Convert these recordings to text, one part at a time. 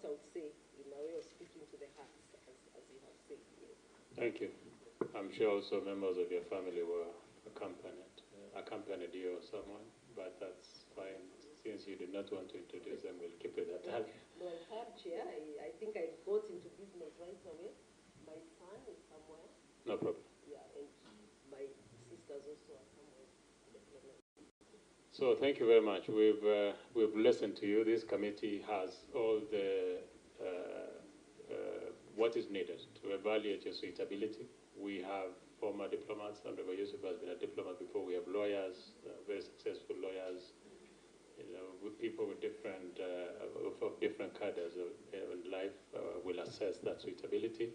what I would say in a way of speaking to the hearts, as you have said. Yes. Thank you. I'm sure also members of your family were accompanied you or someone, but that's fine. Since you did not want to introduce them, we'll keep it at that. No, I have, Chair. I think I got into business right away. My son is somewhere. No problem. Yeah, and my sisters also are somewhere. So thank you very much. We've listened to you. This committee has all the what is needed to evaluate your suitability. We have former diplomats. Honorable Yusuf has been a diplomat before. We have lawyers, very successful lawyers. With people with different of different cadres in life will assess that suitability.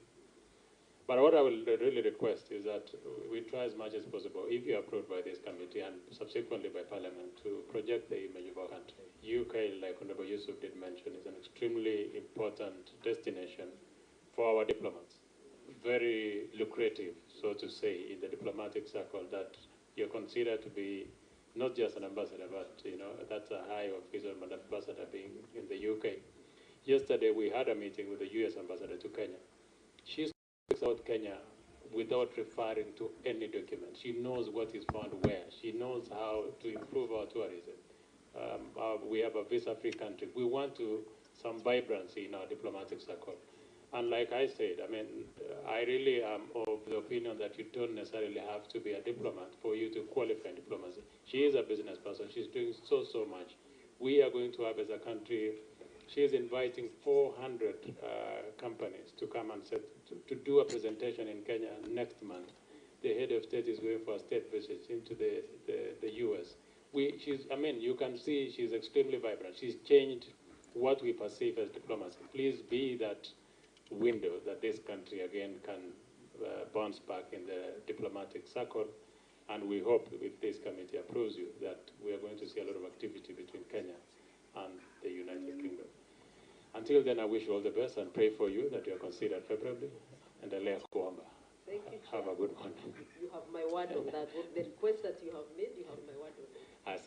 But what I will really request is that we try as much as possible, if you are approved by this committee and subsequently by Parliament, to project the image of our country. UK, like Honorable Yusuf did mention, is an extremely important destination for our diplomats. Very lucrative, so to say, in the diplomatic circle, that you're considered to be not just an ambassador, but that's a high official ambassador being in the UK. Yesterday we had a meeting with the US ambassador to Kenya. She speaks about Kenya without referring to any document. She knows what is found where. She knows how to improve our tourism. We have a visa-free country. We want some vibrancy in our diplomatic circle. And like I said, I really am of the opinion that you don't necessarily have to be a diplomat for you to qualify in diplomacy. She is a business person. She's doing so much. We are going to have, as a country, she is inviting 400 companies to come and to do a presentation in Kenya next month. The head of state is going for a state visit into the US. You can see she's extremely vibrant. She's changed what we perceive as diplomacy. Please be that window that this country again can bounce back in the diplomatic circle, and we hope, if this committee approves you, that we are going to see a lot of activity between Kenya and the United Kingdom. Until then, I wish you all the best and pray for you that you are considered favorably. And Alea Kuamba. Thank you, Have a good one. You have my word on that. The request that you have made, you have my word on it.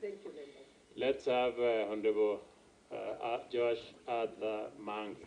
Thank you, members. Let's have Honorable Joash Maangi.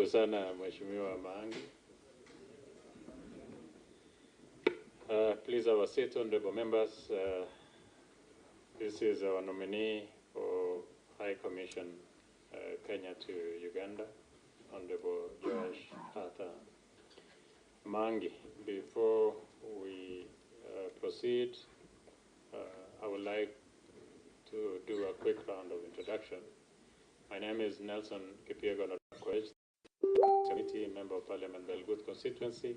Karibu sana Mheshimiwa Maangi. Please have a seat, honorable members. This is our nominee for High Commission Kenya to Uganda, Honorable Joash Maangi. Before we proceed, I would like to do a quick round of introduction. My name is Nelson Kipiego Nokwech, Committee Member of Parliament, Belgut constituency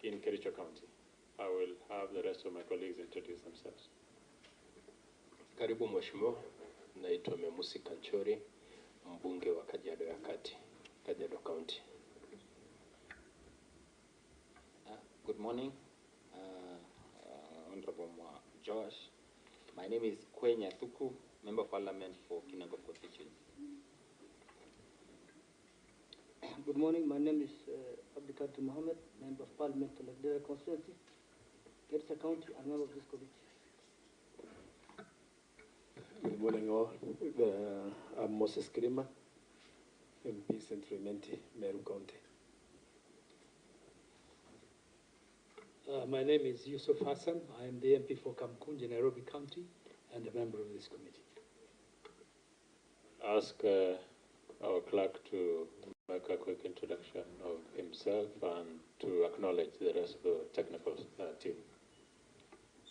in Kericho County. I will have the rest of my colleagues introduce themselves. Karibu Mheshimiwa, naitwa Memusi Kanchori, mbunge wa Kajiado ya Kati, Kajiado County. Good morning, Honorable Joash. My name is Kwenya Thuku, Member of Parliament for Kinango constituency. Good morning, my name is Abdikadir Mohammed, Member of Parliament for Lagdera constituency, Kericho County, and member of this committee. Good morning all. I'm Moses Kirima, MP Central Menti, Meru County. My name is Yusuf Hassan. I am the MP for Kamkunji, Nairobi County, and a member of this committee. Ask our clerk to make a quick introduction of himself and to acknowledge the rest of the technical team.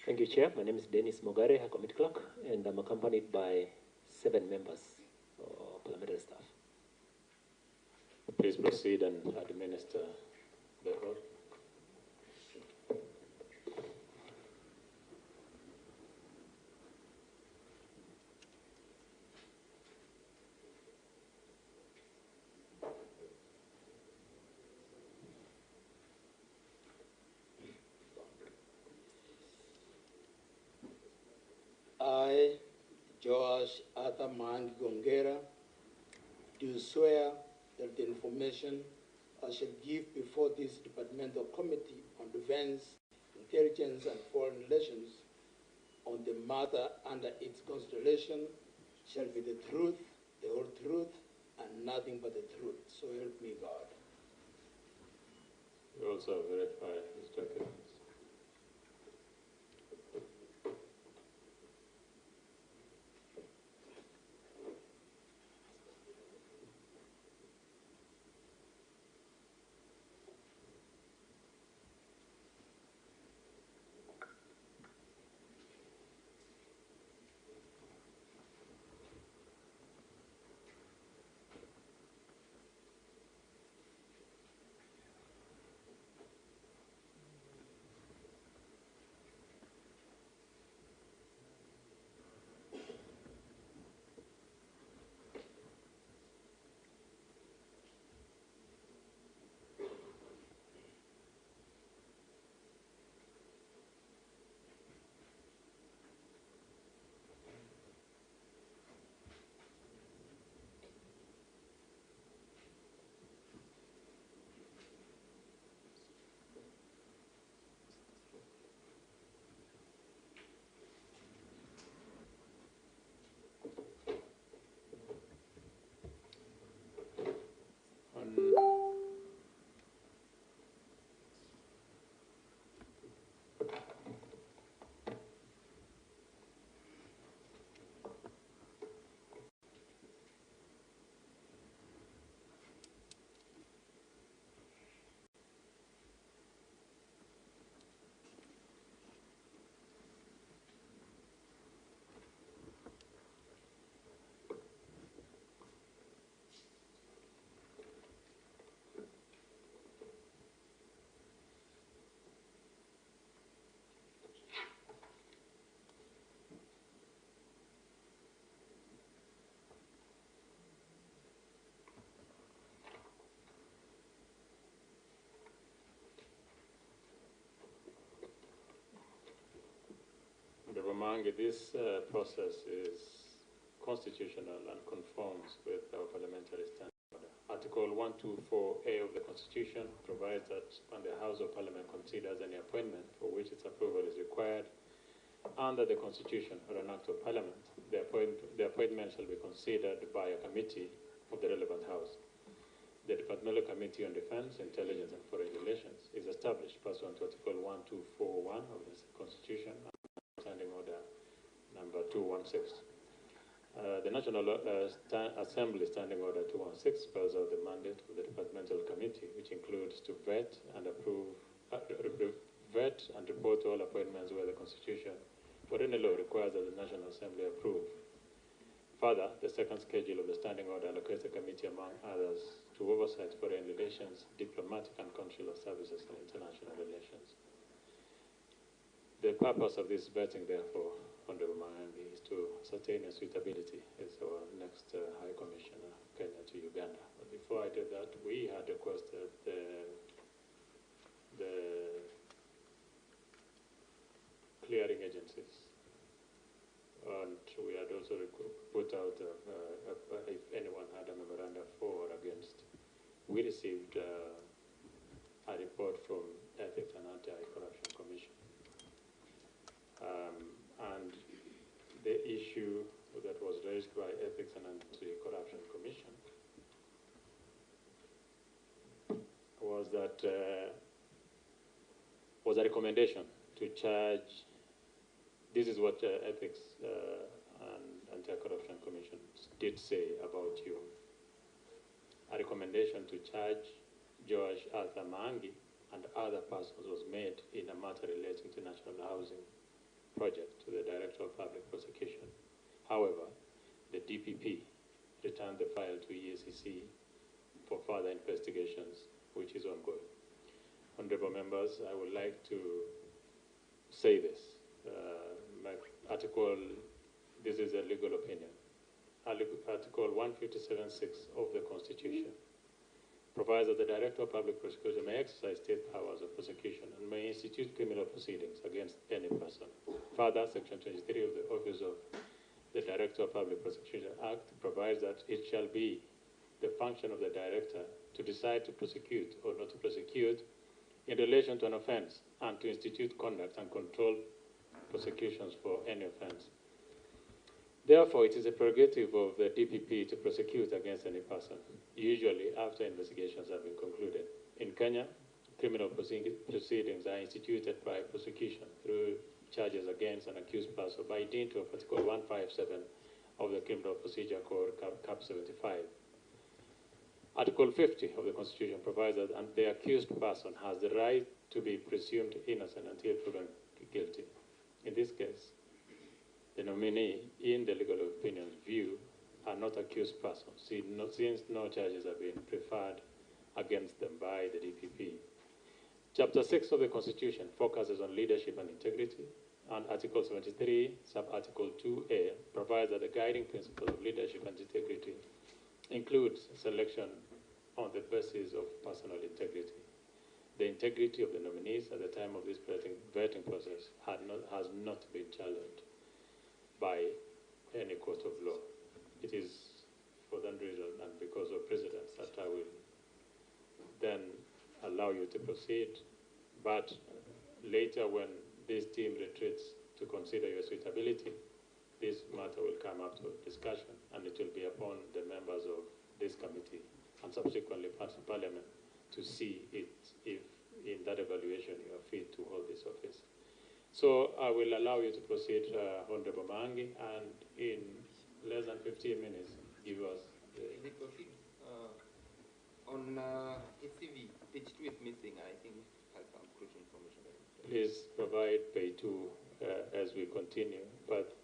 Thank you, Chair. My name is Dennis Mogare, a committee clerk, and I'm accompanied by 7 members of parliamentary staff. Please proceed and administer the oath. I, Joash Maangi Gongera, do swear that the information I shall give before this departmental committee on defense, intelligence, and foreign relations on the matter under its consideration shall be the truth, the whole truth, and nothing but the truth. So help me God. You also verify his documents. Maangi, this process is constitutional and conforms with our parliamentary standard. Article 124A of the Constitution provides that when the House of Parliament considers any appointment for which its approval is required under the Constitution or an Act of Parliament, the appointment shall be considered by a committee of the relevant House. The Departmental Committee on Defense, Intelligence and Foreign Relations is established pursuant to Article 1241 of the Constitution, Standing Order number 216. The National Assembly Standing Order 216 spells out the mandate of the Departmental Committee, which includes to vet and report all appointments where the Constitution or any law requires that the National Assembly approve. Further, the second schedule of the Standing Order allocates the committee, among others, to oversight foreign relations, diplomatic and consular services, and international relations. The purpose of this vetting, therefore, Honorable Maangi, is to ascertain your suitability as our next High Commissioner, Kenya to Uganda. But before I did that, we had requested the clearing agencies. And we had also put out if anyone had a memoranda for or against. We received a report from Ethics and Anti-Corruption Commission. And the issue that was raised by Ethics and Anti-Corruption Commission was that was a recommendation to charge. This is what Ethics and Anti-Corruption Commission did say about you. A recommendation to charge Joash Maangi and other persons was made in a matter relating to national housing project to the Director of Public Prosecution. However, the DPP returned the file to EACC for further investigations, which is ongoing. Honorable members, I would like to say this. This is a legal opinion. Article 157.6 of the Constitution provides that the Director of Public Prosecution may exercise state powers of prosecution and may institute criminal proceedings against any person. Further, Section 23 of the Office of the Director of Public Prosecution Act provides that it shall be the function of the Director to decide to prosecute or not to prosecute in relation to an offense and to institute conduct and control prosecutions for any offense. Therefore, it is a prerogative of the DPP to prosecute against any person, usually after investigations have been concluded. In Kenya, criminal proceedings are instituted by prosecution through charges against an accused person by dint of Article 157 of the Criminal Procedure Code, Cap 75. Article 50 of the Constitution provides that the accused person has the right to be presumed innocent until proven guilty. In this case, the nominee, in the legal opinion's view, are not accused persons, since no charges have been preferred against them by the DPP. Chapter 6 of the Constitution focuses on leadership and integrity, and Article 73, sub-Article 2A, provides that the guiding principle of leadership and integrity includes selection on the basis of personal integrity. The integrity of the nominees at the time of this vetting process has not been challenged by any court of law. It is for that reason and because of precedents that I will then allow you to proceed. But later, when this team retreats to consider your suitability, this matter will come up to discussion, and it will be upon the members of this committee and subsequently Parliament to see if in that evaluation you are fit to hold this office. So I will allow you to proceed, Honorable Maangi, and in less than 15 minutes, give us. Is it proceed? On ACV, page 2 is missing. I think has some crucial information. Please provide page 2 as we continue. But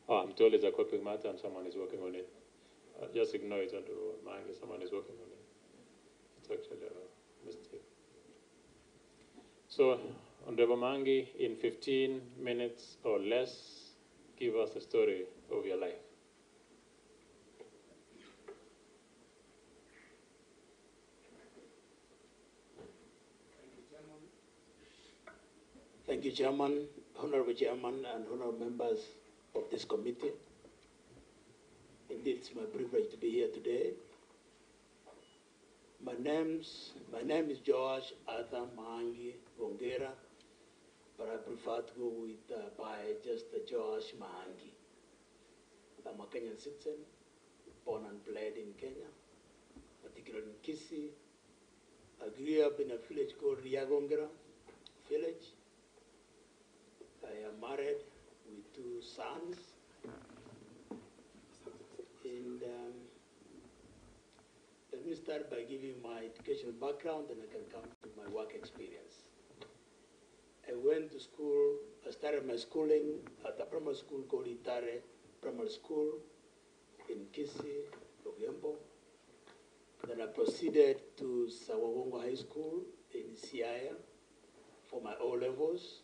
I'm told it's a copying matter and someone is working on it. Just ignore it, Honorable Maangi. Someone is working on it. It's actually a mistake. So, Honorable Maangi, in 15 minutes or less, give us a story of your life. Thank you, Chairman, Honorable Chairman, and honorable members of this committee. Indeed, it's my privilege to be here today. My name is Joash Maangi Gongera, but I prefer to go with by just Joash Maangi. I'm a Kenyan citizen, born and bred in Kenya, particularly in Gusii. I grew up in a village called Riagongera village. I am married with 2 sons. And let me start by giving my educational background, and I can come to my work experience. I went to school, I started my schooling at a primary school called Itare Primary School in Gusii, Logembo. Then I proceeded to Sawawongo High School in Siaya for my O-levels.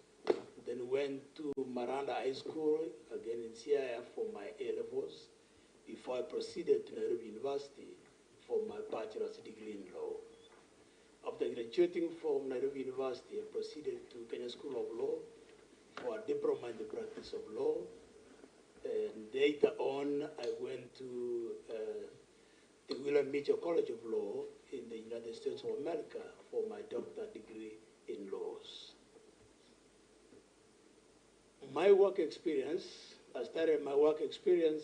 Then went to Maranda High School, again in Siaya for my A-levels, before I proceeded to Nairobi University for my bachelor's degree in law. After graduating from Nairobi University, I proceeded to Kenya School of Law for a diploma in the practice of law. And later on, I went to the William Mitchell College of Law in the United States of America for my doctorate degree in laws. My work experience, I started my work experience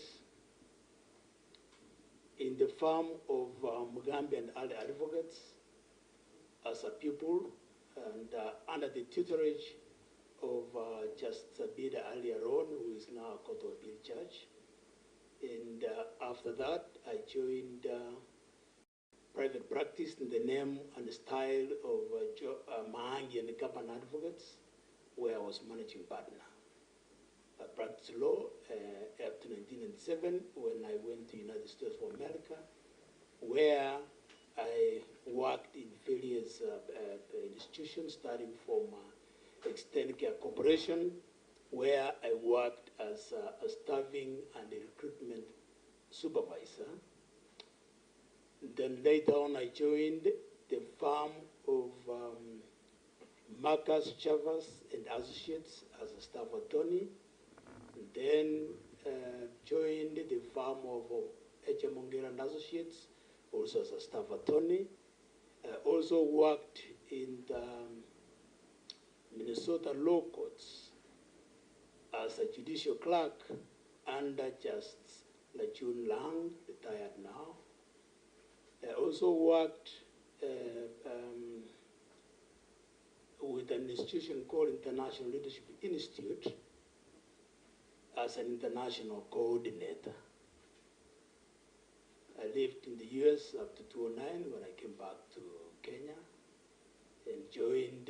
in the firm of Mugambi and other advocates as a pupil, and under the tutorage of Justice Abida earlier on, who is now a Court of Appeal judge. And after that, I joined private practice in the name and the style of Maangi and the Kampala advocates, where I was managing partner. I practiced law up to 1997 when I went to the United States of America, where I worked in various institutions, starting from Extended Care Corporation, where I worked as a staffing and a recruitment supervisor. Then later on, I joined the firm of Marcus Chavas and Associates as a staff attorney. Then joined the firm of H.M. Ongera and Associates, also as a staff attorney. Also worked in the Minnesota law courts as a judicial clerk under Justice Lachun Lang, retired now. I also worked with an institution called International Leadership Institute as an international coordinator. I lived in the US up to 2009 when I came back to Kenya and joined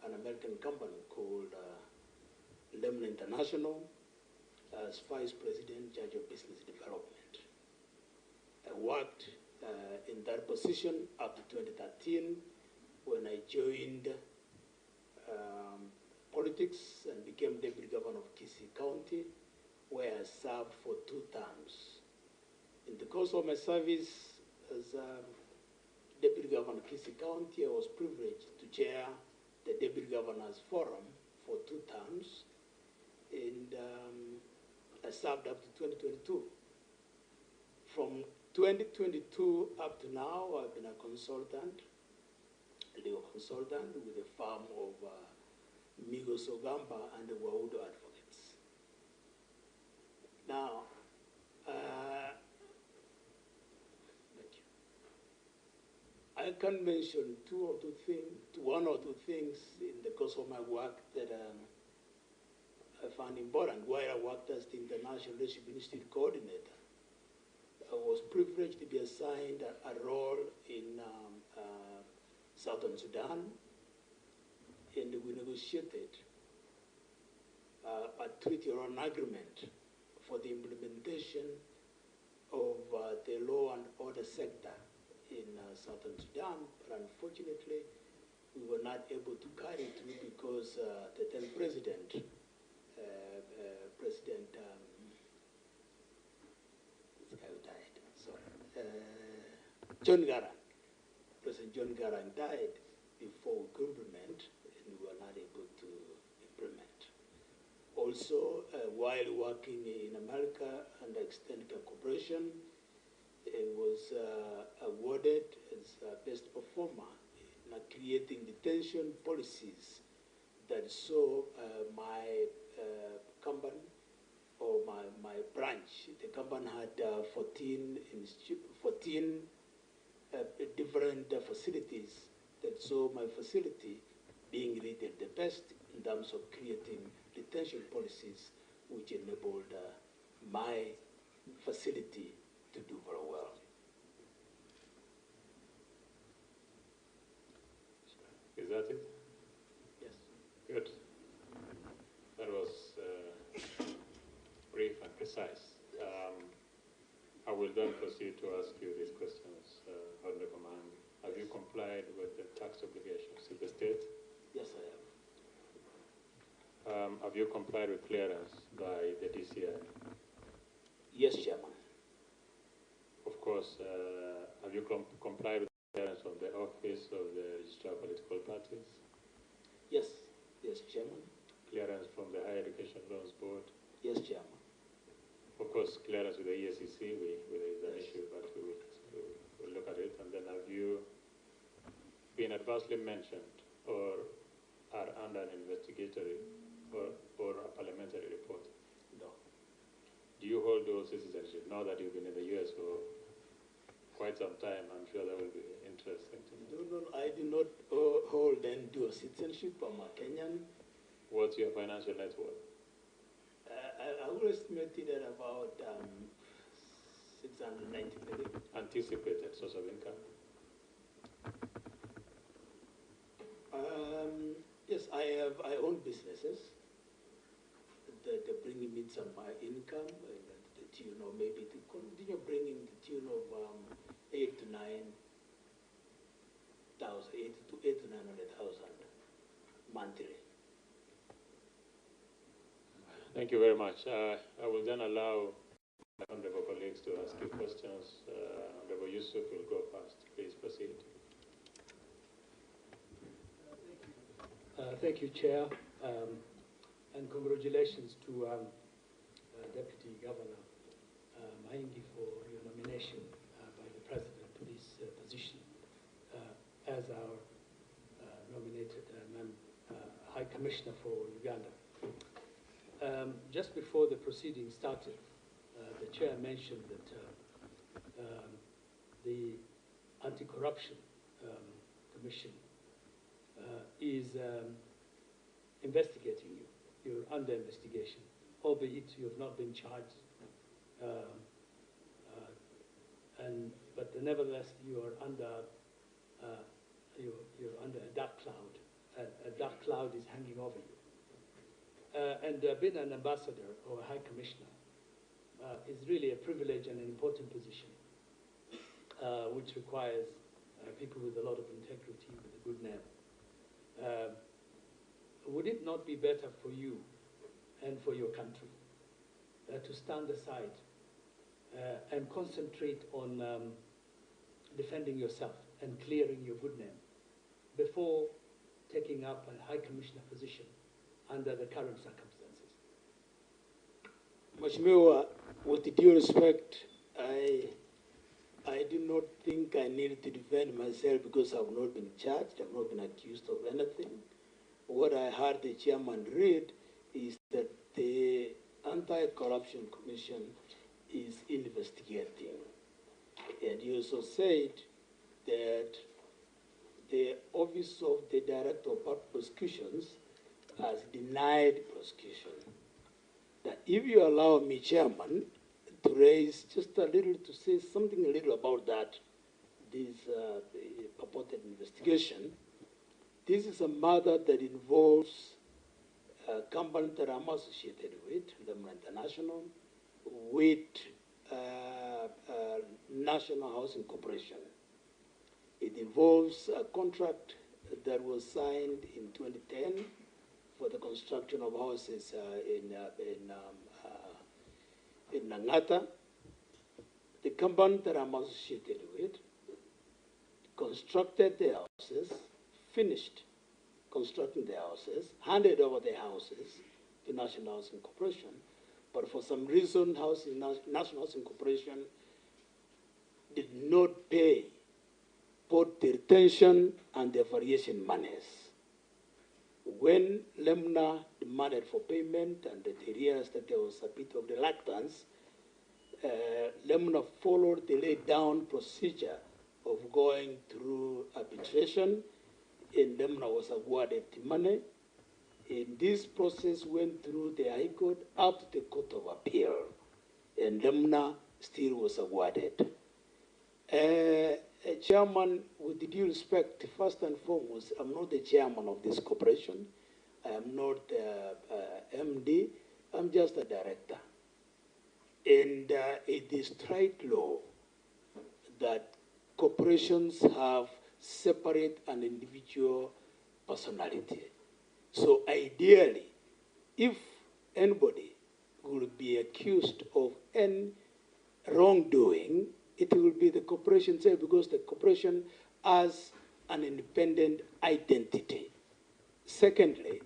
an American company called Lemon International as Vice President, Judge of Business Development. I worked in that position up to 2013 when I joined politics and became Deputy Governor of Gusii County, where I served for 2 terms. In the course of my service as Deputy Governor of Gusii County, I was privileged to chair the Deputy Governor's Forum for 2 terms, and I served up to 2022. From 2022 up to now, I've been a consultant, a legal consultant with the firm of Migos Ogamba and the Waudo Advocates. Now, I can mention one or two things in the course of my work that I found important. While I worked as the International Leadership Institute coordinator, I was privileged to be assigned a role in Southern Sudan, and we negotiated a treaty or an agreement for the implementation of the law and order sector in Southern Sudan, but unfortunately we were not able to carry it through because the then president, John Garang, President John Garang died before we could implement, and we were not able to implement. Also, while working in America under Extended Care Corporation, it was awarded as best performer in creating detention policies that saw my company or my branch, the company had 14 different facilities that saw my facility being rated the best in terms of creating retention policies which enabled my facility to do very well. Is that it? Yes. Good. That was brief and precise. I will then proceed to ask you these questions, Honorable Maangi. Have you complied with the tax obligations of the state? Yes, I have. Have you complied with clearance by the DCI? Yes, Chairman. Of course, have you complied with clearance from the Office of the Registrar of Political Parties? Yes. Yes, Chairman. Clearance from the Higher Education Loans Board? Yes, Chairman. Of course, clearance with the ESCC, there is an issue, but we'll look at it. And then have you been adversely mentioned or are under an investigatory or a parliamentary report? No. Do you hold dual citizenship? Now that you've been in the US for quite some time, I'm sure that will be interesting to know. No, I do not hold any dual citizenship. I'm a Kenyan. What's your financial net worth? I will estimate it at about 690 million. Anticipated source of income? Yes, I own businesses that are bringing me some income, and the tune of maybe to continue bringing the tune of 8 to 9,000 monthly. Thank you very much. I will then allow my honorable colleagues to ask you questions. Honorable Yusuf will go first. Please proceed. Thank you, Chair, and congratulations to Deputy Governor Maangi for your nomination by the President to this position as our nominated High Commissioner for Uganda. Just before the proceedings started, the Chair mentioned that the Anti-Corruption Commission is investigating you. You're under investigation, albeit you have not been charged. But nevertheless, you are under you're under a dark cloud. A dark cloud is hanging over you. And being an ambassador or a high commissioner is really a privilege and an important position, which requires people with a lot of integrity, with a good name. Would it not be better for you and for your country to stand aside and concentrate on defending yourself and clearing your good name before taking up a high commissioner position under the current circumstances? Mheshimiwa, with due respect, I do not think I need to defend myself because I've not been charged, I've not been accused of anything. What I heard the chairman read is that the Anti-Corruption Commission is investigating. And he also said that the Office of the Director of Public Prosecutions has denied prosecution. That if you allow me, Chairman, to raise just a little, to say something a little about that, this purported investigation. This is a matter that involves companies that I'm associated with, Lemon International, with National Housing Corporation. It involves a contract that was signed in 2010 for the construction of houses in Nangata. The company that I'm associated with constructed the houses, finished constructing the houses, handed over the houses to National Housing Corporation, but for some reason, National Housing Corporation did not pay both the retention and the variation monies. when Lemna demanded for payment and they realized that there was a bit of reluctance, Lemna followed the laid down procedure of going through arbitration, and Lemna was awarded the money. And this process went through the High Court up to the Court of Appeal, and Lemna still was awarded. Chairman, with due respect, first and foremost, I'm not the chairman of this corporation. I am not MD. I'm just a director. And it is straight law that corporations have separate and individual personality. So ideally, if anybody will be accused of any wrongdoing, it will be the corporation itself, because the corporation has an independent identity. Secondly,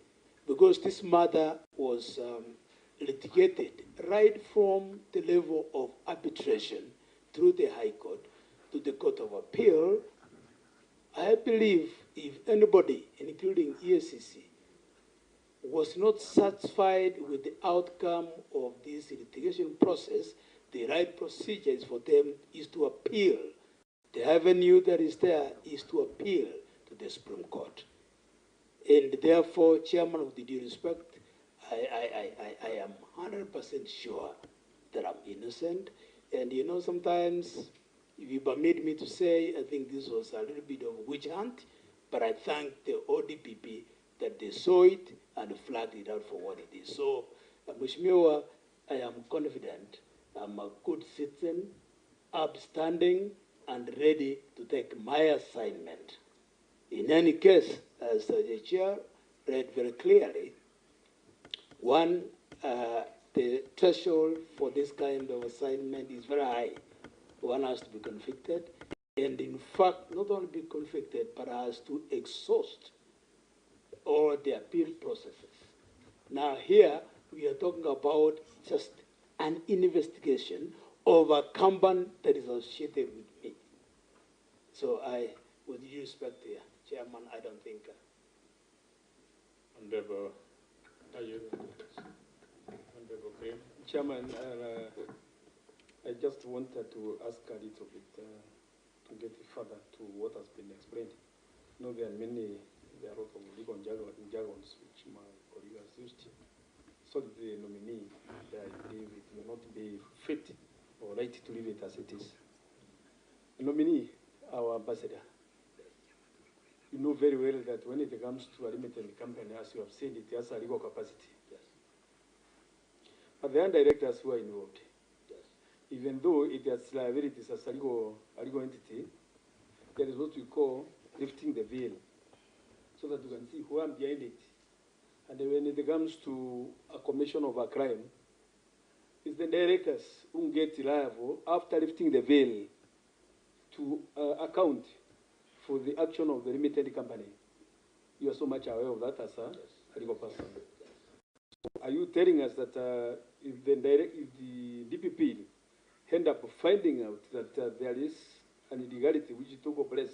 because this matter was litigated right from the level of arbitration through the High Court to the Court of Appeal, I believe if anybody, including EACC, was not satisfied with the outcome of this litigation process, the right procedures for them is to appeal. The avenue that is there is to appeal to the Supreme Court. And therefore, Chairman, with due respect, I am 100% sure that I'm innocent. And you know, sometimes, if you permit me to say, I think this was a little bit of a witch hunt, but I thank the ODPP that they saw it and flagged it out for what it is. So, Mheshimiwa, I am confident I'm a good citizen, upstanding, and ready to take my assignment. In any case, as the chair read very clearly, one, the threshold for this kind of assignment is very high. One has to be convicted, and in fact, not only be convicted, but has to exhaust all the appeal processes. Now here, we are talking about just an investigation of a company that is associated with me. So with due respect here, Chairman, I don't think. Honorable, are you? Honorable Green? Chairman, I just wanted to ask a little bit to get further to what has been explained. You know, there are a lot of legal jargons which my colleague has used. So the nominee, I believe it may not be fit or right to leave it as it is. The nominee, our ambassador, you know very well that when it comes to a limited company, as you have said, it has a legal capacity. Yes. But there are directors who are involved. Yes. Even though it has liabilities as a legal entity, there is what we call lifting the veil, so that you can see who am behind it. And when it comes to a commission of a crime, it's the directors who get liable after lifting the veil to account for the action of the limited company. You are so much aware of that as a legal person. So are you telling us that if the DPP end up finding out that there is an illegality which took place,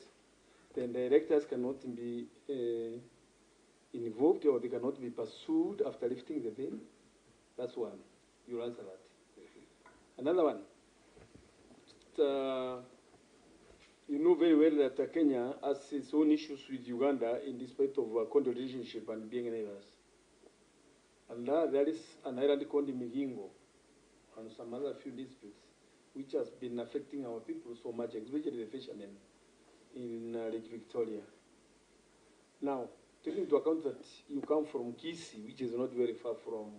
then directors cannot be involved, or they cannot be pursued after lifting the veil? That's one. You'll answer that. Another one. You know very well that Kenya has its own issues with Uganda in respect of a country relationship and being neighbors. And there is an island called Migingo and some other few disputes which has been affecting our people so much, especially the fishermen in Lake Victoria. Now, taking into account that you come from Gusii, which is not very far from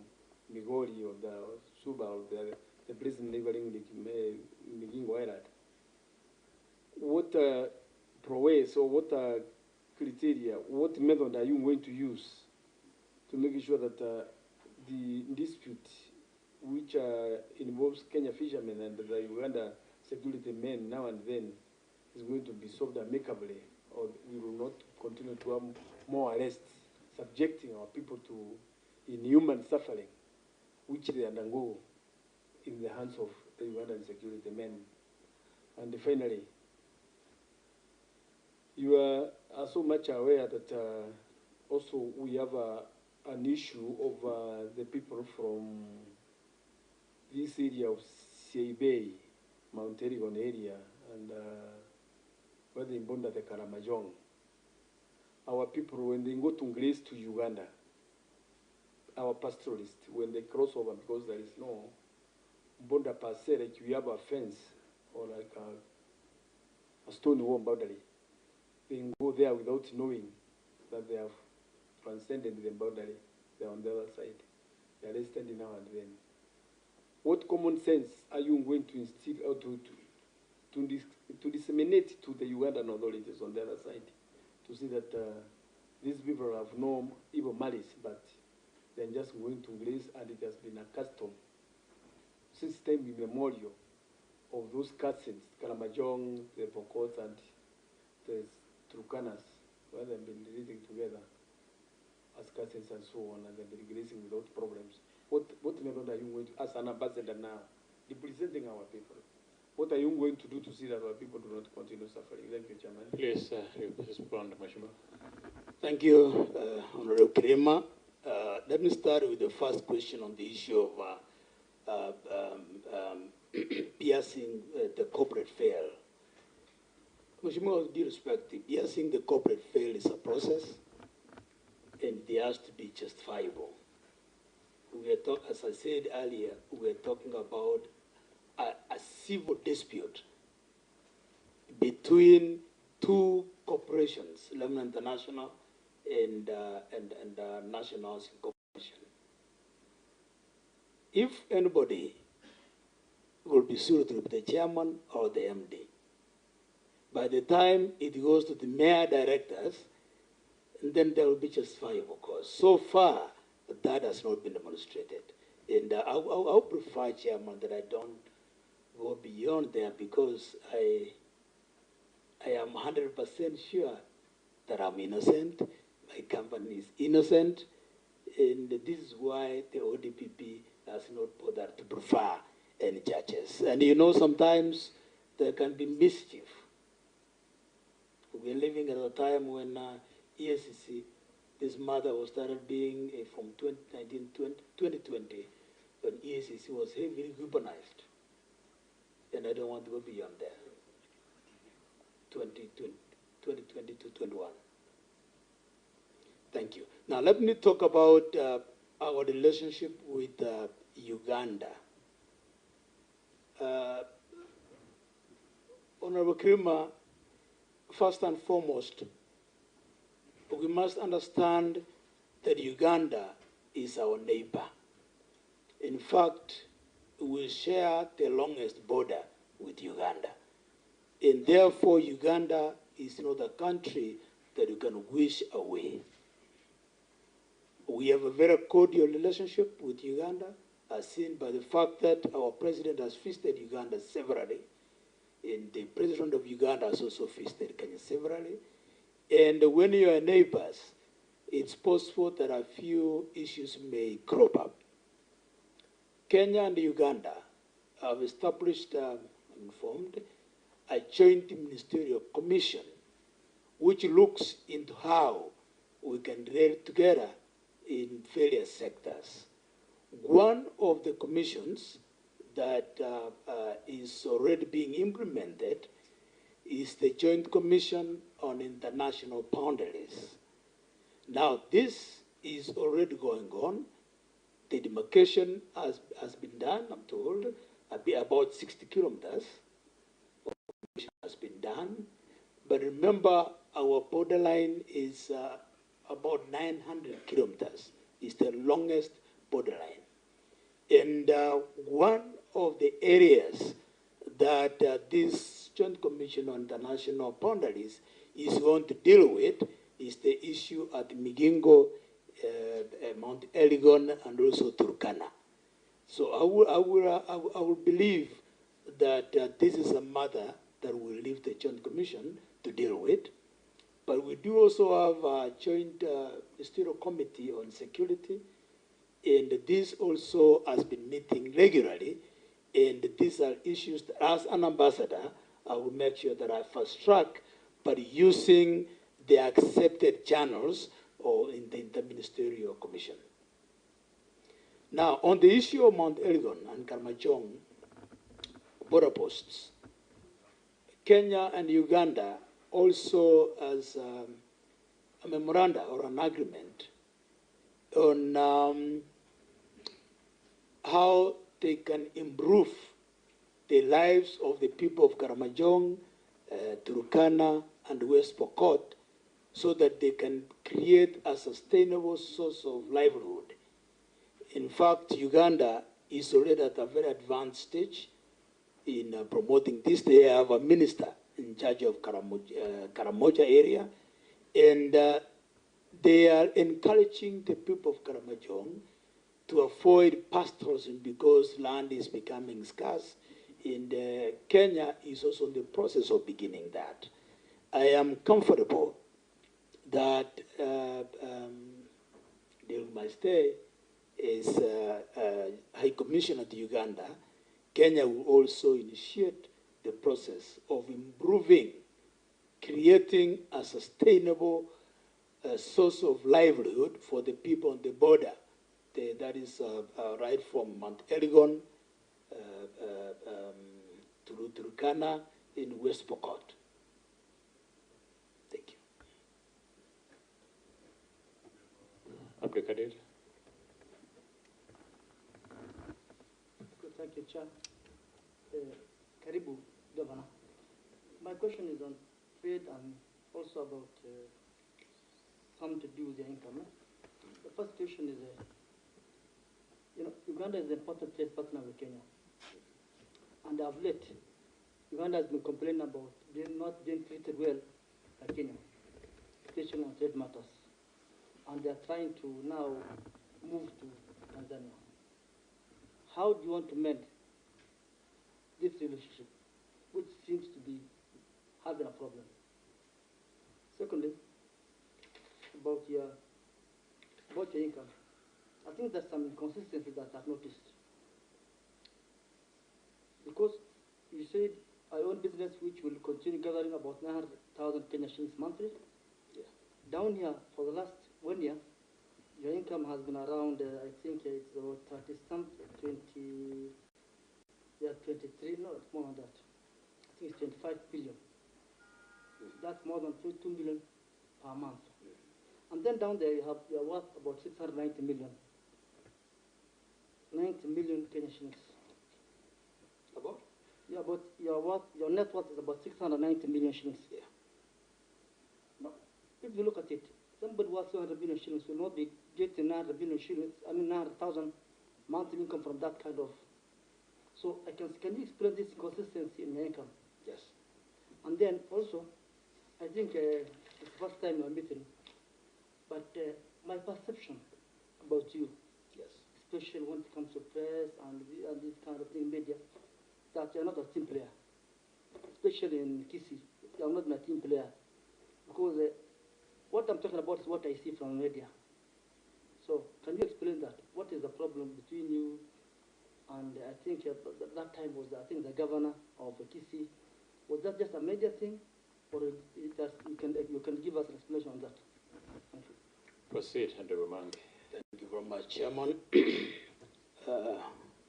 Migori or the Suba or the place neighboring Migingo Island, what prowess or what criteria, what method are you going to use to make sure that the dispute which involves Kenya fishermen and the Uganda security men now and then is going to be solved amicably, or we will not continue to have more arrests, subjecting our people to inhuman suffering, which they undergo in the hands of the Ugandan security men. And finally, you are so much aware that Also, we have an issue of the people from this area of Seibei, Mount Elgon area, and where they border the Karamajong. Our people, when they go to graze to Uganda, our pastoralists, when they cross over, because there is no border per se, like we have a fence or like a stone wall boundary, they go there without knowing that they have transcended the boundary. They're on the other side. They're arrested now and then. What common sense are you going to instill or to disseminate to the Ugandan authorities on the other side to see that these people have no evil malice, but they're just going to graze, and it has been a custom since time immemorial of those cousins, Karamajong, the Pokots, and the Turkanas, where they've been living together as cousins and so on, and they've been grazing without problems. What method are you going to, as an ambassador now, representing our people, what are you going to do to see that our people do not continue suffering? Thank you, Chairman. Please respond, Mheshimiwa. Thank you, Honorable Kirima. Let me start with the first question on the issue of piercing the corporate veil. Mheshimiwa, with due respect, piercing the corporate veil is a process, and it has to be justifiable. As I said earlier, we are talking about a civil dispute between two corporations, Lemon International and National Housing Corporation. If anybody will be sued to the chairman or the MD, by the time it goes to the mayor directors, then there will be justifiable cause. So far, that has not been demonstrated. And I prefer, Chairman, that I don't go beyond there, because I am 100% sure that I'm innocent, my company is innocent, and this is why the ODPP has not bothered to prefer any judges. And you know, sometimes there can be mischief. We're living at a time when ESCC, this matter was started being from 2020, when ESCC was heavily weaponized. And I don't want to go beyond there. 2020 to 21. Thank you. Now let me talk about our relationship with Uganda. Honorable Kirima, first and foremost, we must understand that Uganda is our neighbor. In fact, we share the longest border with Uganda. And therefore, Uganda is not a country that you can wish away. We have a very cordial relationship with Uganda, as seen by the fact that our president has visited Uganda severally, and the president of Uganda has also visited Kenya severally. And when you are neighbors, it's possible that a few issues may crop up. Kenya and Uganda have established, I'm informed, a joint ministerial commission which looks into how we can relate together in various sectors. One of the commissions that is already being implemented is the Joint Commission on International Boundaries. Now, this is already going on. The demarcation has been done, I'm told, about 60 kilometers has been done. But remember, our borderline is about 900 kilometers. It's the longest borderline. And one of the areas that this Joint Commission on International Boundaries is going to deal with is the issue at Migingo, Mount Elgon, and also Turkana. So I will believe that this is a matter that will leave the Joint Commission to deal with. But we do also have a joint ministerial committee on security, and this also has been meeting regularly. And these are issues that, as an ambassador, I will make sure that I fast track, but using the accepted channels or in the Interministerial Commission. Now, on the issue of Mount Elgon and Karamojong border posts, Kenya and Uganda also has a memoranda or an agreement on how they can improve the lives of the people of Karamojong, Turkana, and West Pokot, so that they can create a sustainable source of livelihood. In fact, Uganda is already at a very advanced stage in promoting this. They have a minister in charge of Karamoja area, and they are encouraging the people of Karamojong to avoid pastoralism because land is becoming scarce, and Kenya is also in the process of beginning that. I am comfortable that during my stay as High Commissioner to Uganda, Kenya will also initiate the process of improving, creating a sustainable source of livelihood for the people on the border. That is right from Mount Elgon to Turkana in West Pokot. Thank you. Abdikadir. Thank you, Chair. Karibu, Governor. My question is on trade and also about something to do with the income. The first question is, Uganda is an important trade partner with Kenya. And of late, Uganda has been complaining about not being treated well by Kenya, especially on trade matters. And they are trying to now move to Tanzania. How do you want to mend this relationship, which seems to be having a problem? Secondly, about your income, I think there's some inconsistency that I've noticed. Because you said, I own business which will continue gathering about 900,000 Kenya shillings monthly. Yeah. Down here, for the last 1 year, your income has been around, I think it's about 23, no, it's more than that. I think it's 25 billion. That's more than 2 million per month. And then down there, you're worth about 690 million. 90 million Kenya shillings. About? Yeah, but your net worth is about 690 million shillings. Yeah. Now, if you look at it, somebody worth 200 billion shillings will not be getting 900 billion shillings, 900,000 monthly income from that kind of. So can you explain this inconsistency in your income? Yes. And then also, I think it's the first time you're meeting, but my perception about you, yes, especially when it comes to press and this kind of thing, media, that you're not a team player, especially in Gusii. You're not a team player, because what I'm talking about is what I see from media. So can you explain that? What is the problem between you and I think that time was, I think, the governor of Gusii? Was that just a media thing, or you can give us an explanation on that? Thank you. Proceed, Honorable Maangi. Thank you very much, Chairman.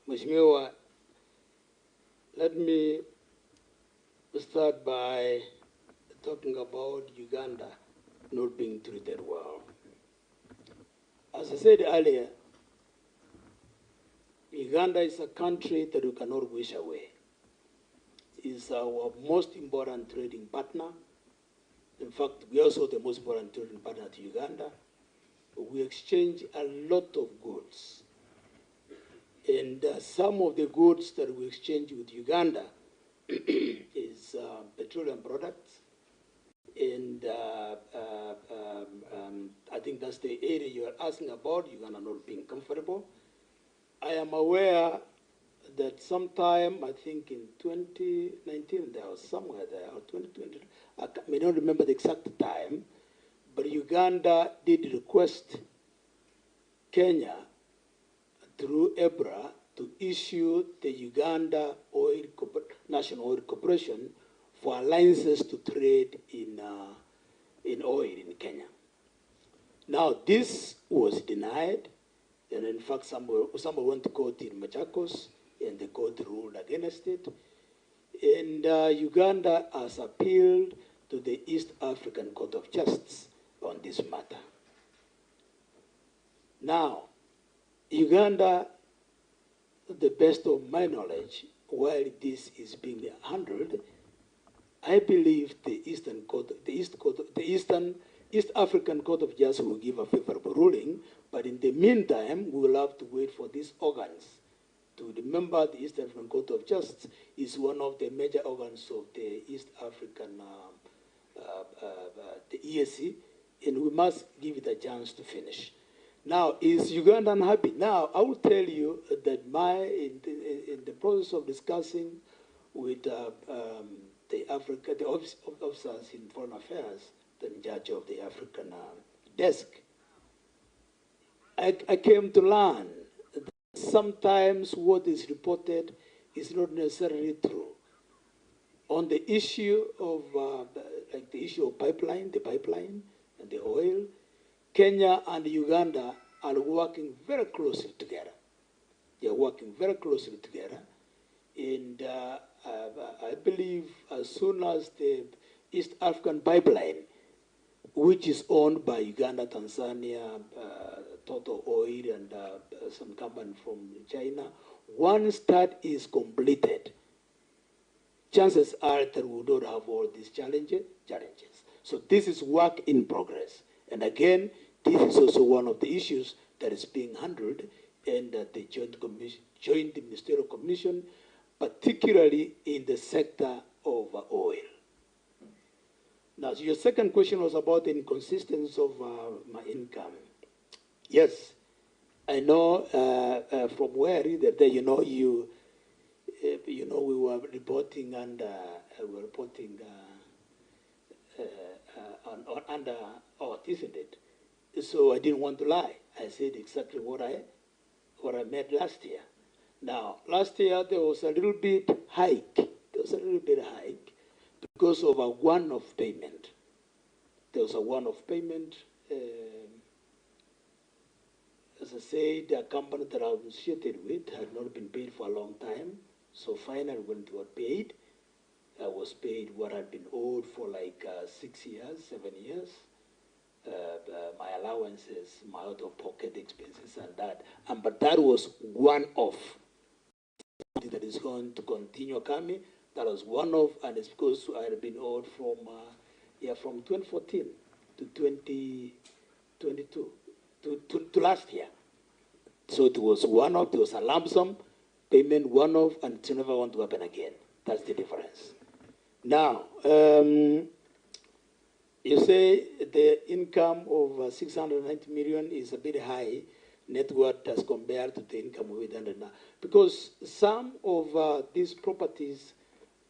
Mheshimiwa, let me start by talking about Uganda not being treated well. As I said earlier, Uganda is a country that we cannot wish away. It's our most important trading partner. In fact, we are also the most important trading partner to Uganda. We exchange a lot of goods. And some of the goods that we exchange with Uganda is petroleum products. And I think that's the area you are asking about, Uganda not being comfortable. I am aware that sometime, I think in 2019, there was somewhere there, or 2020, I may not remember the exact time, but Uganda did request Kenya through EBRA to issue the Uganda National Oil Corporation for licenses to trade in oil in Kenya. Now, this was denied, and in fact, somebody went to court in Machakos, and the court ruled against it. And Uganda has appealed to the East African Court of Justice on this matter. Now, Uganda, the best of my knowledge, while this is being handled, I believe the East African Court of Justice will give a favorable ruling, but in the meantime, we will have to wait for these organs. To remember, the East African Court of Justice is one of the major organs of the East African, the EAC, and we must give it a chance to finish. Now, is Uganda unhappy? Now, I will tell you that in the process of discussing with the officers in foreign affairs, the judge of the African desk, I came to learn that sometimes what is reported is not necessarily true. On the issue of, like the issue of the pipeline and the oil, Kenya and Uganda are working very closely together. They are working very closely together. And I believe as soon as the East African pipeline, which is owned by Uganda, Tanzania, Total Oil, and some company from China, once that is completed, chances are that we don't have all these challenges. So this is work in progress. And again, this is also one of the issues that is being handled in the Joint Ministerial Commission, particularly in the sector of oil. Now, so your second question was about the inconsistency of my income. Yes, I know from where I read that, we were reporting under under oath, isn't it? So I didn't want to lie. I said exactly what I made last year. Now, last year there was a little bit hike. There was a little bit hike because of a one-off payment. There was a one-off payment. As I said, a company that I was associated with had not been paid for a long time. So finally, when it was paid, I was paid what had been owed for like 6 years, 7 years. My allowances, my out-of-pocket expenses, and that. But that was one-off. That is going to continue coming. That was one-off, and it's because I had been owed from 2014 to 2022 to last year. So it was one-off. There was a lump sum payment, one-off, and it's never going to happen again. That's the difference. Now, you say the income of 690 million is a bit high net worth as compared to the income of 800 now, because some of these properties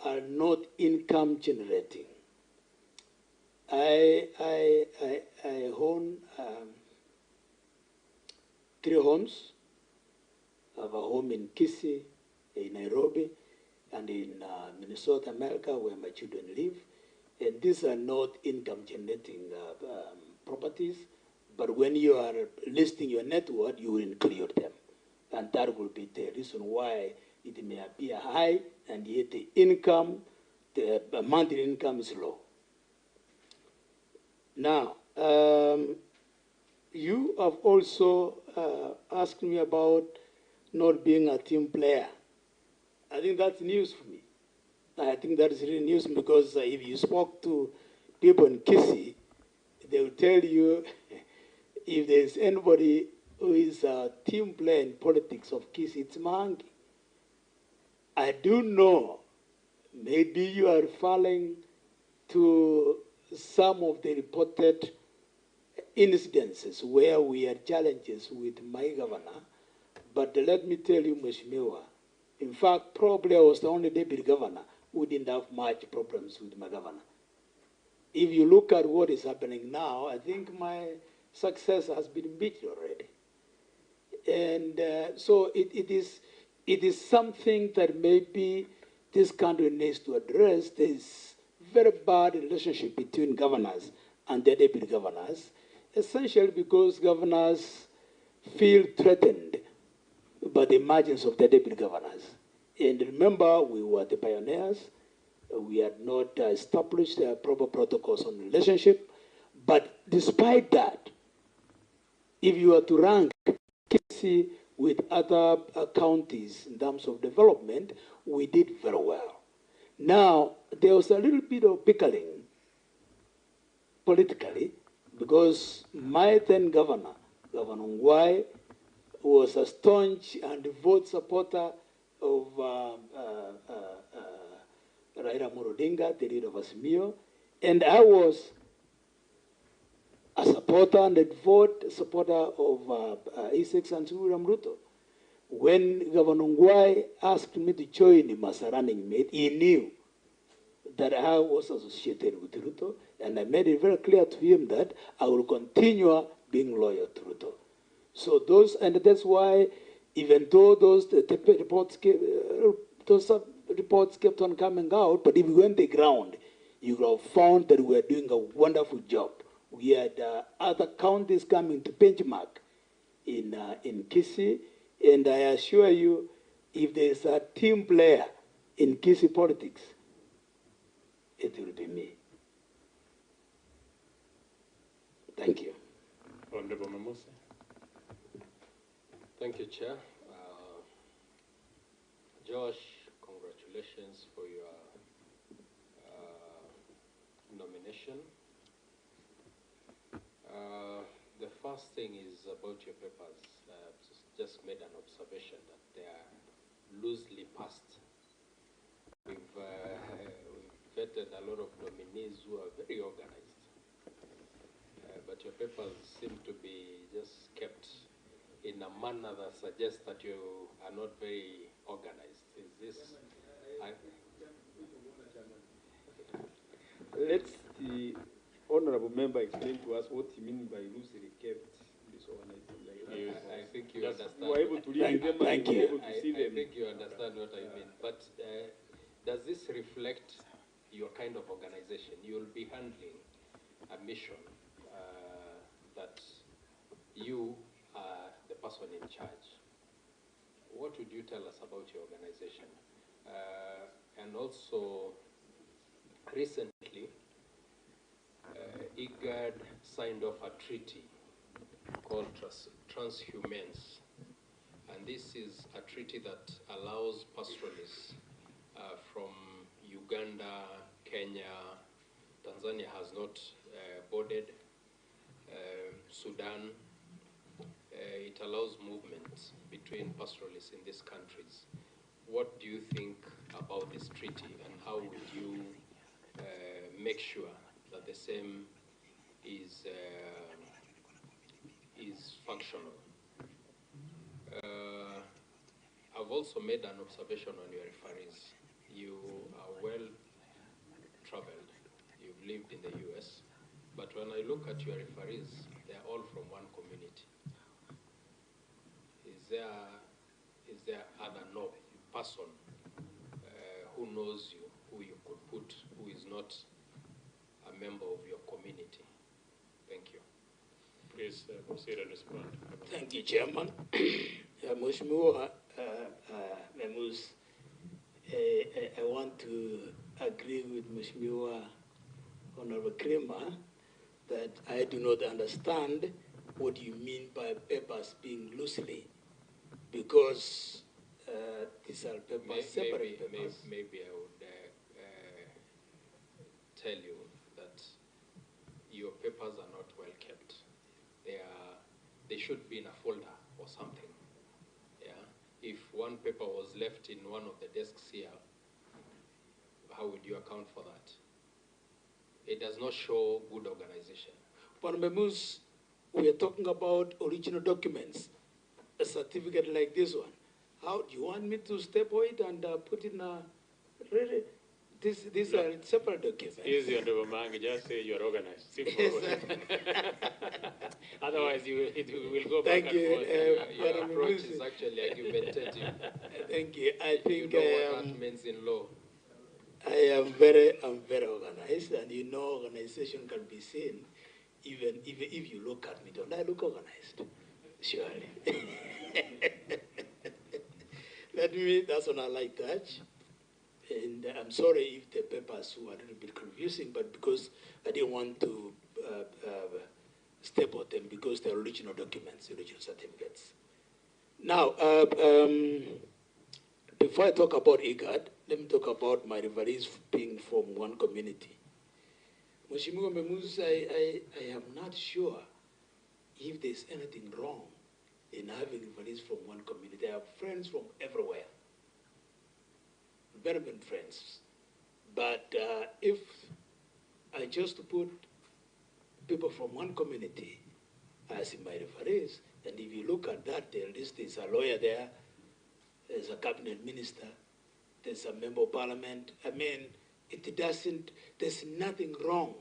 are not income generating. I own 3 homes. I have a home in Gusii, in Nairobi, and in Minnesota, America, where my children live. And these are not income generating properties, but when you are listing your net worth, you will include them. And that will be the reason why it may appear high, and yet the income, the monthly income is low. Now, you have also asked me about not being a team player. I think that's news for me. I think that is really news because if you spoke to people in Gusii, they will tell you if there's anybody who is a team player in politics of Gusii, it's Maangi. I do know, maybe you are referring to some of the reported incidences where we had challenges with my governor, but let me tell you, Mheshimiwa, in fact, probably I was the only deputy governor who didn't have much problems with my governor. If you look at what is happening now, I think my success has been impeached already. And so it is something that maybe this country needs to address. There's very bad relationship between governors and their deputy governors. essentially because governors feel threatened by the emergence of the deputy governors. And remember, we were the pioneers. We had not established proper protocols on relationship. But despite that, if you were to rank Gusii with other counties in terms of development, we did very well. Now, there was a little bit of bickering politically because my then governor, Governor Ngwai, was a staunch and devout supporter of Raila Amolo Odinga, the leader of Azimio, and I was a supporter and a devout supporter of His Excellency William Ruto. When Governor Ngwai asked me to join him as a running mate, he knew that I was associated with Ruto, and I made it very clear to him that I will continue being loyal to Ruto. So that's why, even though those reports kept on coming out, but if you went on the ground, you would have found that we were doing a wonderful job. We had other counties coming to benchmark in Gusii, and I assure you, if there's a team player in Gusii politics, it will be me. Thank you. Honorable Mamuse. Thank you, Chair. Josh, congratulations for your nomination. The first thing is about your papers. Just made an observation that they are loosely passed. We've vetted a lot of nominees who are very organized, but your papers seem to be just kept in a manner that suggests that you are not very organized. Is this? Let the honorable member explain to us what he means by loosely kept disorganized. I think you understand. You are able to read them and you are able to see them. I think you understand what I mean. But does this reflect your kind of organization? You will be handling a mission that you are the person in charge. What would you tell us about your organization? And also, recently, IGAD signed off a treaty called Transhumance. And this is a treaty that allows pastoralists from Uganda, Kenya, Tanzania has not boarded, Sudan. It allows movement between pastoralists in these countries. What do you think about this treaty, and how would you make sure that the same is functional? I've also made an observation on your referees. You are well traveled. You've lived in the US, but when I look at your referees, they're all from one community. Is there other person who knows you, who you could put, who is not a member of your community? Thank you. Please proceed and respond. Thank you, Chairman. Mheshimiwa Memus, I want to agree with Mheshimiwa Honorable Kremer that I do not understand what you mean by papers being loosely, because these are papers, separate papers. Maybe I would tell you that your papers are not well kept. They should be in a folder or something. Yeah. If one paper was left in one of the desks here, how would you account for that? It does not show good organization. But Memus, we are talking about original documents, a certificate like this one. How do you want me to step on it and put in a really? These are separate documents. Easy, Honorable Maangi, just say you are organized. Simple. Otherwise, it will go back and forth. Your approach is actually argumentative. Thank you. I think you know what that means in law. I'm very organized, and you know organization can be seen even if you look at me, don't I look organized? Surely. That's what I like touch. And I'm sorry if the papers were a little bit confusing, but because I didn't want to step on them because they're original documents, original certificates. Now, before I talk about IGAD, let me talk about my referees being from one community. Mheshimiwa Memuzi, I am not sure if there's anything wrong in having referees from one community. I have friends from everywhere, very good friends. But if I just put people from one community as in my referees, and if you look at that, there is a lawyer there, there's a cabinet minister, there's a member of parliament. I mean, there's nothing wrong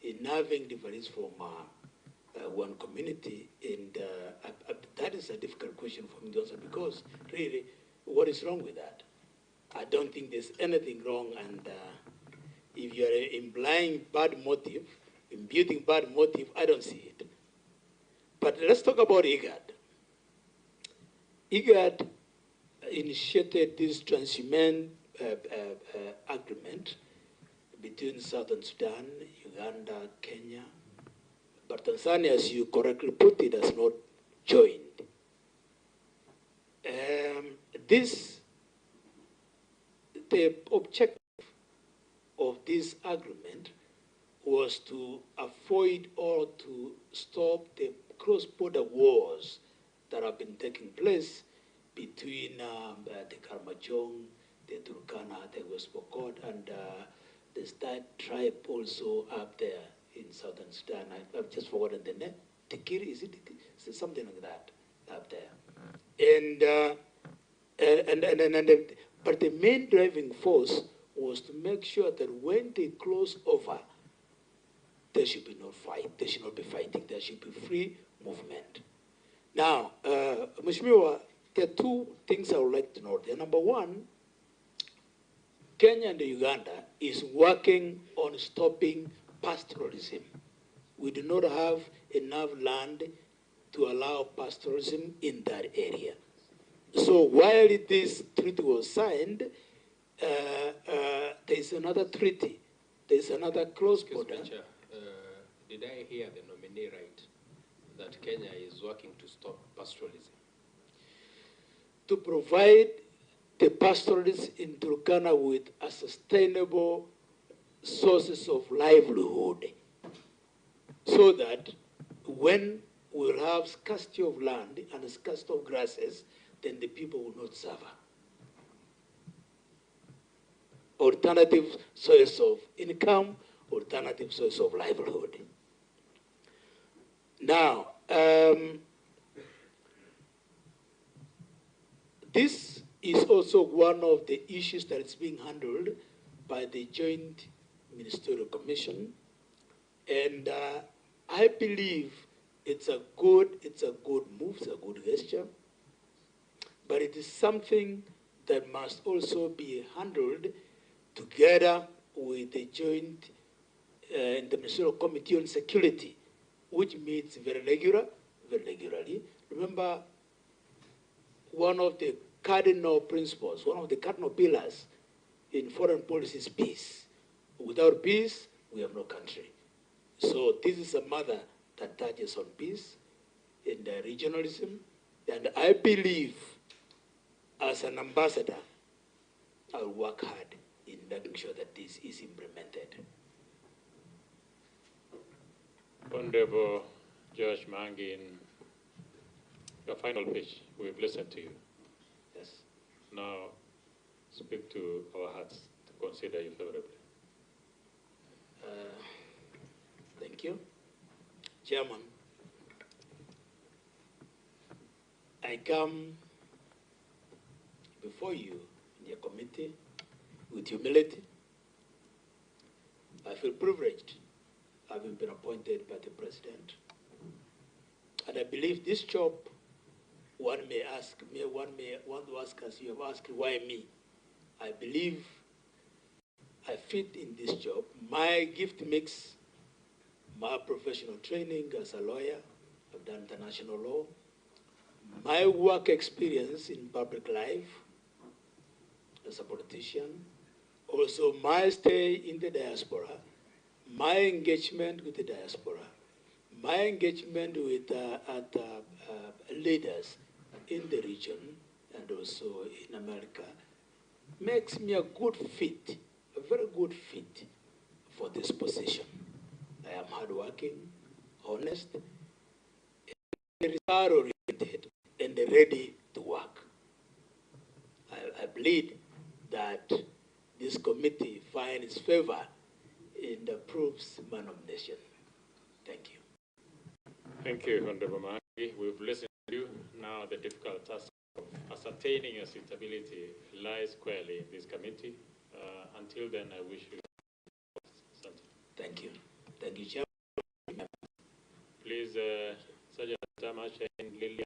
in having referees from one community, and that is a difficult question for me to answer, because really, what is wrong with that? I don't think there's anything wrong, and if you're implying bad motive, imputing bad motive, I don't see it. But let's talk about IGAD. IGAD initiated this transhumance agreement between Southern Sudan, Uganda, Kenya, but Tanzania, as you correctly put it, has not joined. The objective of this agreement was to avoid or to stop the cross-border wars that have been taking place between the Karamojong, the Turkana, the West Pokot, and there's that tribe also up there in Southern Sudan. I've just forgotten the name. Tikiri, is it something like that up there? But the main driving force was to make sure that when they cross over, there should be no fight. There should not be fighting. There should be free movement. Now, Mheshimiwa, there are two things I would like to note. Number one, Kenya and Uganda is working on stopping pastoralism. We do not have enough land to allow pastoralism in that area. So while this treaty was signed, there's another treaty. There's another cross-border. Did I hear the nominee right, that Kenya is working to stop pastoralism? To provide the pastoralists in Turkana with a sustainable sources of livelihood, so that when we'll have scarcity of land and scarcity of grasses, then the people will not suffer. Alternative source of income, alternative source of livelihood. Now, this is also one of the issues that is being handled by the Joint Ministerial Commission, and I believe it's a good move, it's a good gesture, but it is something that must also be handled together with the Joint Ministerial Committee on Security, which meets very regularly. Remember, one of the cardinal principles, one of the cardinal pillars in foreign policy is peace. Without peace, we have no country. So this is a matter that touches on peace and regionalism, and I believe, as an ambassador, I will work hard in making sure that this is implemented. Honorable Joash Maangi, in your final pitch, we've listened to you. Yes. Now, speak to our hearts to consider you favorably. Thank you. Chairman, I come before you in your committee with humility. I feel privileged having been appointed by the President. And I believe this job, one may want to ask, as you have asked, why me? I believe I fit in this job. My gift mix my professional training as a lawyer, I've done international law, my work experience in public life as a politician, also my stay in the diaspora, my engagement with the diaspora, my engagement with leaders in the region and also in America makes me a good fit, a very good fit for this position. I am hardworking, honest, result-oriented, and ready to work. I believe that this committee finds favor and approves my nomination. Thank you. Thank you, Honorable Maangi. We've listened to you. Now the difficult task of ascertaining your suitability lies squarely in this committee. Until then, I wish you something. Thank you. Thank you, Chairman. Please, Sergeant Tamash and Lillian.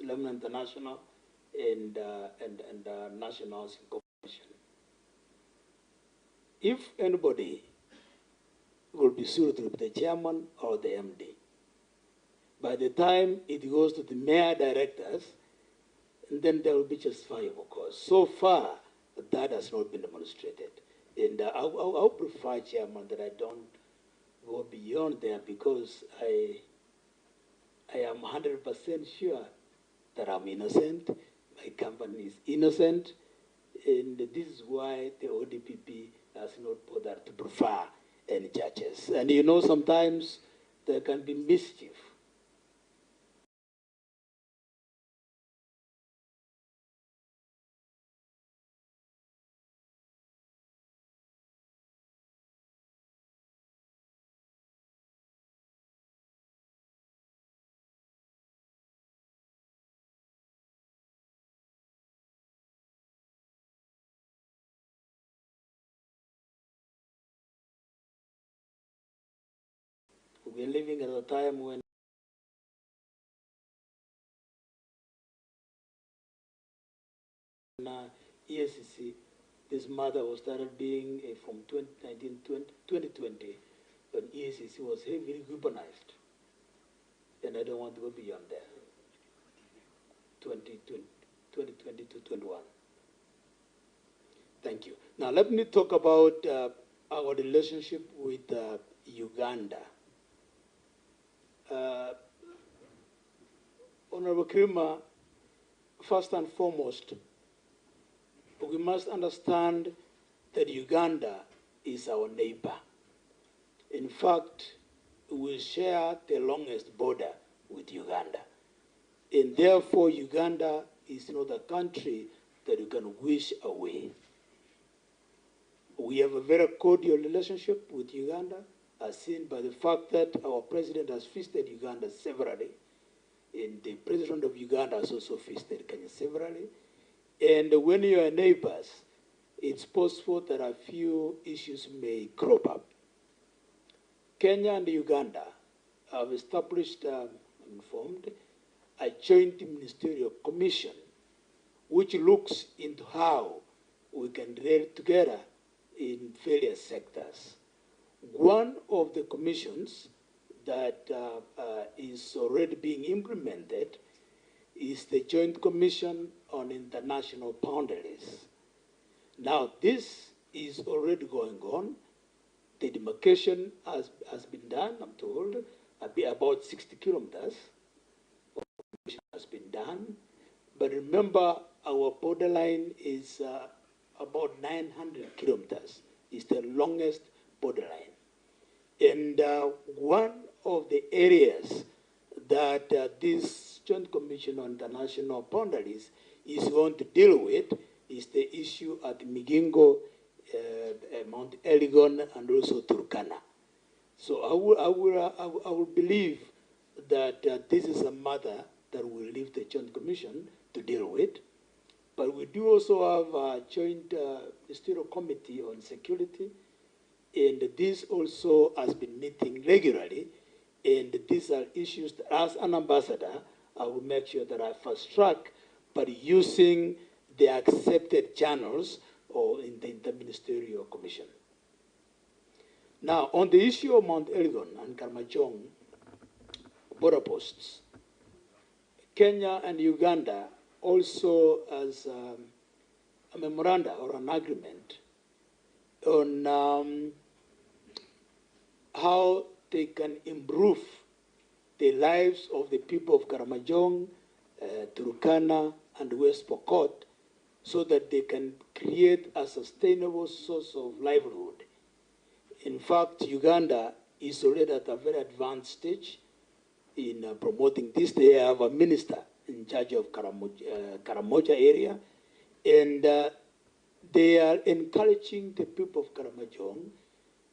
Lemon International and National Corporation. If anybody will be sued to be the chairman or the MD, by the time it goes to the mayor directors, then there will be justifiable cause. So far, that has not been demonstrated. And I prefer, Chairman, that I don't go beyond there because I am 100% sure that I'm innocent, my company is innocent, and this is why the ODPP has not bothered to prefer any judges. And you know, sometimes there can be mischief. We're living at a time when ESCC, this matter was started being from 2020, when ESCC was heavily weaponized. And I don't want to go beyond there. 2020 to 21. Thank you. Now let me talk about our relationship with Uganda. Honorable Krima, first and foremost, we must understand that Uganda is our neighbor. In fact, we share the longest border with Uganda. And therefore, Uganda is not a country that you can wish away. We have a very cordial relationship with Uganda, as seen by the fact that our president has visited Uganda severally, and the president of Uganda has also visited Kenya severally. And when you are neighbors, it's possible that a few issues may crop up. Kenya and Uganda have established, informed, a joint ministerial commission which looks into how we can relate together in various sectors. One of the commissions that is already being implemented is the Joint Commission on International Boundaries. Now, this is already going on. The demarcation has been done, I'm told, about 60 kilometers has been done. But remember, our borderline is about 900 kilometers. It's the longest borderline. And one of the areas that this Joint Commission on International Boundaries is going to deal with is the issue at Migingo, Mount Elgon, and also Turkana. So I will believe that this is a matter that will leave the Joint Commission to deal with. But we do also have a joint ministerial committee on security, and this also has been meeting regularly. And these are issues that, as an ambassador, I will make sure that I fast track, but using the accepted channels or in the interministerial commission. Now, on the issue of Mount Elgon and Karamojong border posts, Kenya and Uganda also has a memoranda or an agreement on how they can improve the lives of the people of Karamojong, Turkana, and West Pokot, so that they can create a sustainable source of livelihood. In fact, Uganda is already at a very advanced stage in promoting this. They have a minister in charge of Karamoja area, and they are encouraging the people of Karamojong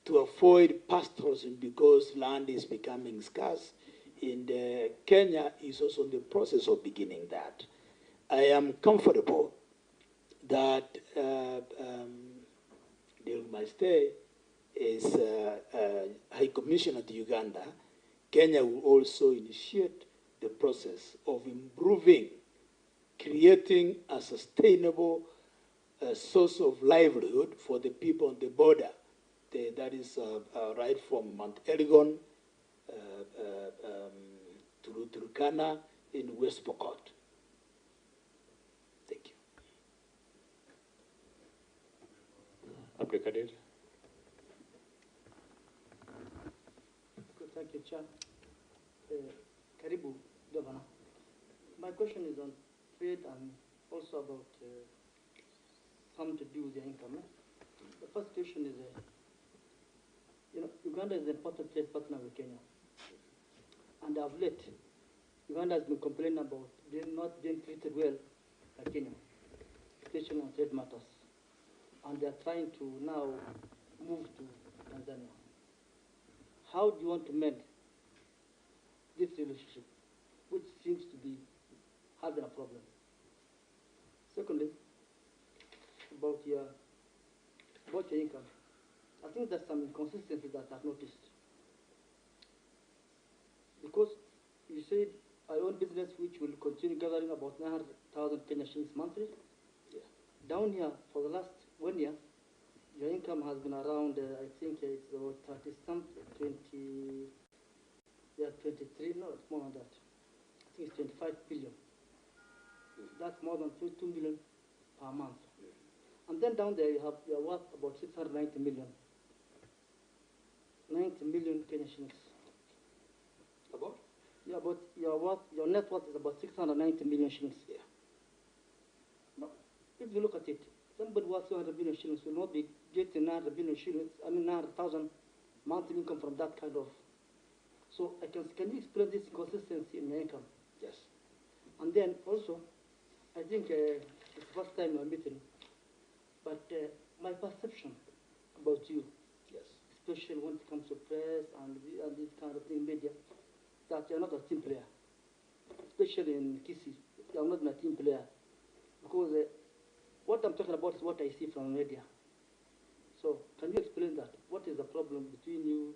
to avoid pastoralism because land is becoming scarce, and Kenya is also in the process of beginning that. I am comfortable that during my stay as High Commissioner to Uganda, Kenya will also initiate the process of improving, creating a sustainable source of livelihood for the people on the border. That is right from Mount Elgon to Turkana in West Pokot. Thank you. Abdulkadir. Good, thank you, Chair. Karibu, Governor. My question is on trade and also about something to do with the income. The first question is, Uganda is an important trade partner with Kenya. And of late, Uganda has been complaining about not being treated well by Kenya, especially on trade matters. And they are trying to now move to Tanzania. How do you want to mend this relationship, which seems to be having a problem? Secondly, about your income. I think there's some inconsistencies that I've noticed. Because you said I own business which will continue gathering about 900,000 Kenya shillings monthly. Yeah. Down here, for the last 1 year, your income has been around, I think it's about 23, no, it's more than that. I think it's 25 billion. That's more than 2 million per month. And then down there, you're worth about 690 million. 90 million Kenya shillings. About? Yeah, but your net worth is about 690 million shillings. Yeah. No, if you look at it, somebody worth 200 billion shillings will not be getting 900 billion shillings, 900,000 monthly income from that kind of. So can you explain this consistency in your income? Yes. then also, I think it's the first time I'm meeting, but my perception about you, Yes. especially when it comes to press and this kind of thing, media, that you're not a team player. Especially in Gusii, you're not a team player. Because what I'm talking about is what I see from media. So can you explain that? What is the problem between you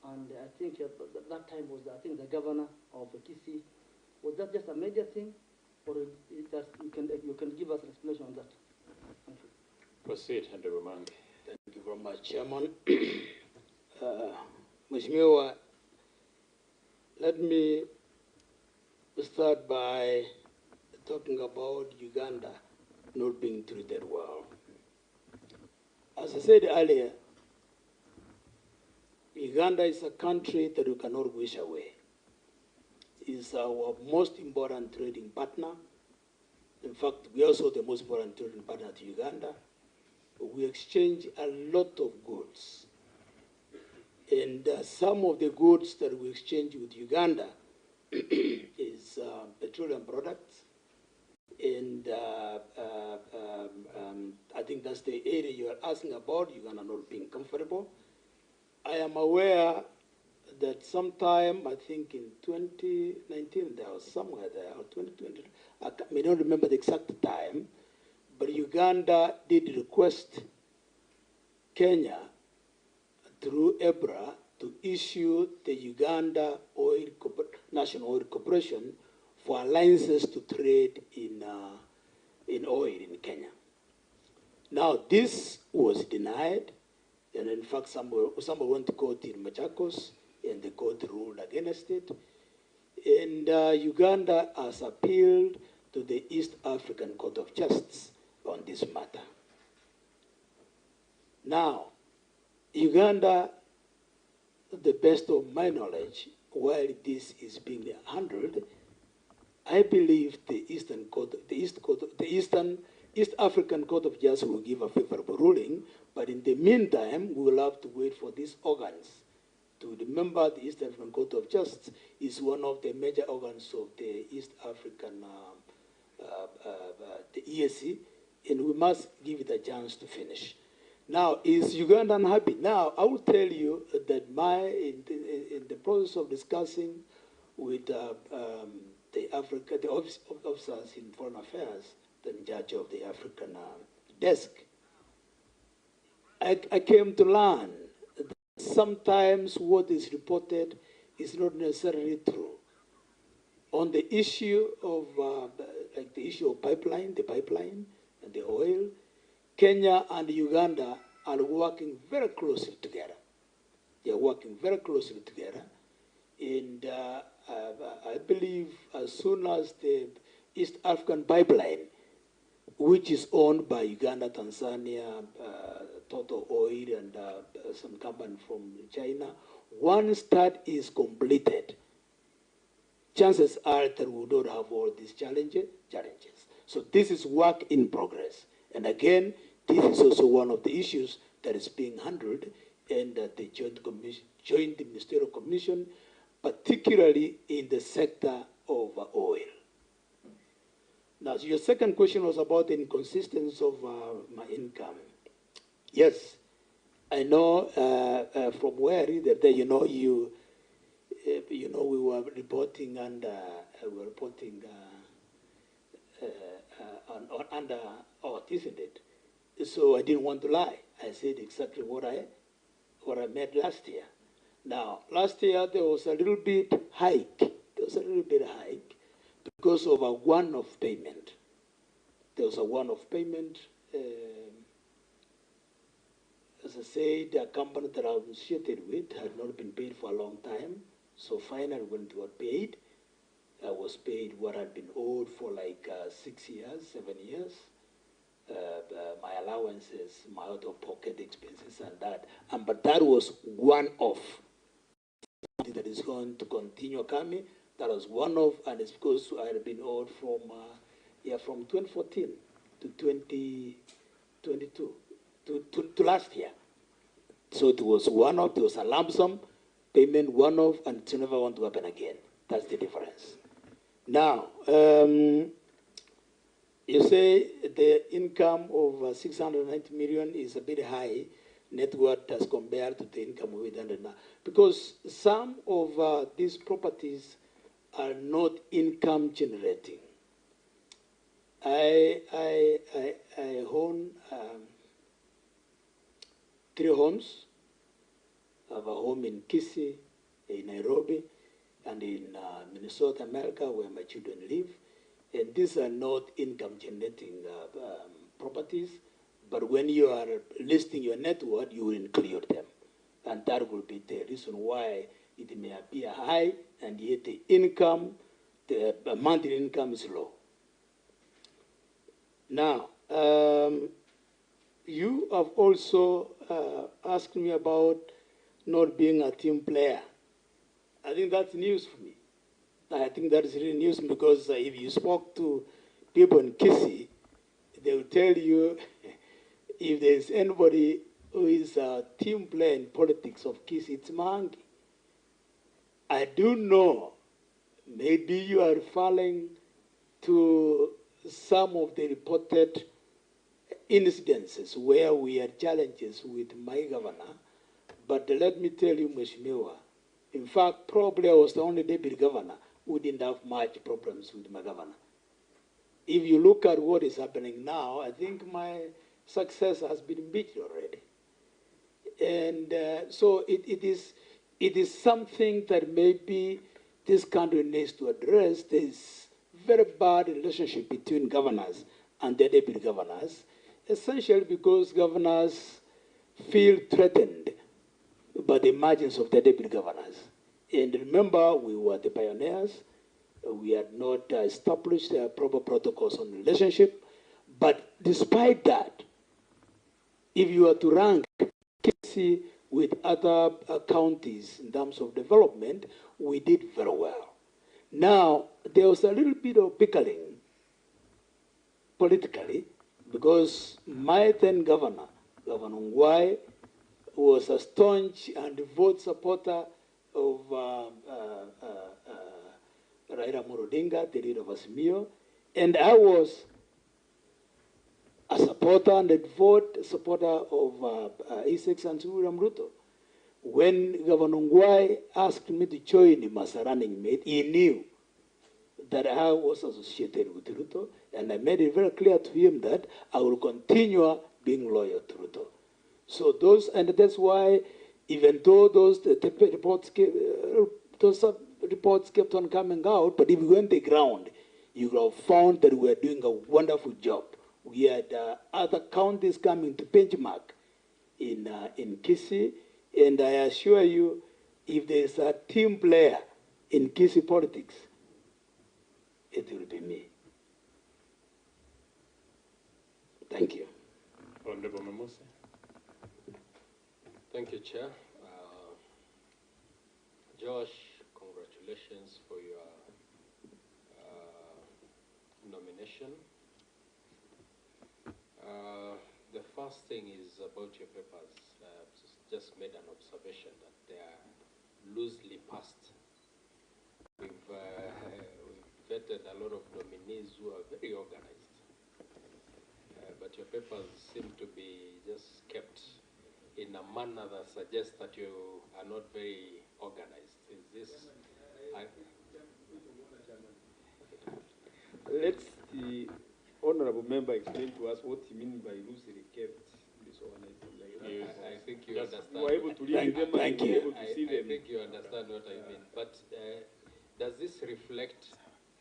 and I think that time was, I think, the governor of Gusii. Was that just a media thing, or you can give us an explanation on that? Thank you. Proceed, Honorable Maangi. Thank you very much, Chairman. Mheshimiwa, let me start by talking about Uganda not being treated well. As I said earlier, Uganda is a country that we cannot wish away. It's our most important trading partner. In fact, we are also the most important trading partner to Uganda. We exchange a lot of goods. And some of the goods that we exchange with Uganda is petroleum products. And I think that's the area you are asking about, Uganda not being comfortable. I am aware that sometime, I think in 2019, there was somewhere there, or 2020, I may not remember the exact time, but Uganda did request Kenya through EBRA to issue the Uganda National Oil Corporation for a license to trade in oil in Kenya. Now, this was denied, and in fact, somebody went to court in Machakos, and the court ruled against it. And Uganda has appealed to the East African Court of Justice on this matter. Now, Uganda, to the best of my knowledge, while this is being handled, I believe the East African Court of Justice will give a favorable ruling, but in the meantime, we will have to wait for these organs. To remember, the East African Court of Justice is one of the major organs of the East African, the EAC, and we must give it a chance to finish. Now, is Uganda unhappy? Now, I will tell you that in the process of discussing with the officers in foreign affairs, the judge of the African desk, I came to learn that sometimes what is reported is not necessarily true. On the issue of like the issue of the pipeline and the oil, Kenya and Uganda are working very closely together. They are working very closely together. And I believe as soon as the East African pipeline, which is owned by Uganda, Tanzania, Total Oil, and some company from China, once that is completed, chances are that we will not have all these challenges. So this is work in progress. And again, this is also one of the issues that is being handled in the Joint Ministerial Commission, particularly in the sector of oil. Now, so your second question was about the inconsistency of my income. Yes, I know from where I read that we were reporting under under oath, isn't it? So I didn't want to lie. I said exactly what I made last year. Now, last year there was a little bit hike. Because of a one-off payment. There was a one-off payment. As I said, a company that I was associated with had not been paid for a long time. So finally, when it got paid, I was paid what had been owed for like 6 years, 7 years. My allowances, my out-of-pocket expenses and that. But that was one-off. That is going to continue coming. That was one-off, and it's because I had been owed from 2014 to 2022, to last year. So it was one-off, there was a lump sum payment, one-off, and it's never going to happen again. That's the difference. Now, you say the income of 690 million is a bit high net worth as compared to the income of 800 now. Because some of these properties are not income generating. I own 3 homes. I have a home in Gusii, in Nairobi, and in Minnesota, America, where my children live. And these are not income generating properties, but when you are listing your net worth, you will include them. And that will be the reason why it may appear high, and yet the income, the monthly income is low. Now, you have also asked me about not being a team player. I think that's news for me. I think that is really news because if you spoke to people in Gusii, they will tell you if there's anybody who is a team player in politics of Gusii, it's Maangi. I do know, maybe you are referring to some of the reported incidences where we had challenges with my governor, but let me tell you, Mheshimiwa, in fact, probably I was the only deputy governor who didn't have much problems with my governor. If you look at what is happening now, I think my success has been impeached already. And so it is something that maybe this country needs to address. There's very bad relationship between governors and their deputy governors, essentially because governors feel threatened by the emergence of the deputy governors. And remember, we were the pioneers. We had not established proper protocols on relationship. But despite that, if you are to rank Gusii with other counties in terms of development, we did very well. Now, there was a little bit of bickering politically because my then governor, Governor Ngwai, was a staunch and devout supporter of Raila Amolo Odinga, the leader of Azimio, and I was a supporter and a devout supporter of His Excellency William Ruto. When Governor Ngwai asked me to join him as a running mate, he knew that I was associated with Ruto, and I made it very clear to him that I will continue being loyal to Ruto. So and that's why, even though those reports kept on coming out, but if you went on the ground, you would have found that we are doing a wonderful job. We had other counties coming to benchmark in Gusii, and I assure you, if there's a team player in Gusii politics, it will be me. Thank you. Honorable Mamuse. Thank you, Chair. Josh, congratulations for your nomination. The first thing is about your papers. Just made an observation that they are loosely passed. We've vetted a lot of nominees who are very organized, but your papers seem to be just kept in a manner that suggests that you are not very organized. Is this? Let the honorable member explain to us what he means by loosely kept disorganized. I think you understand. You are able to read them and you are able to see them. I think you understand what I mean. But does this reflect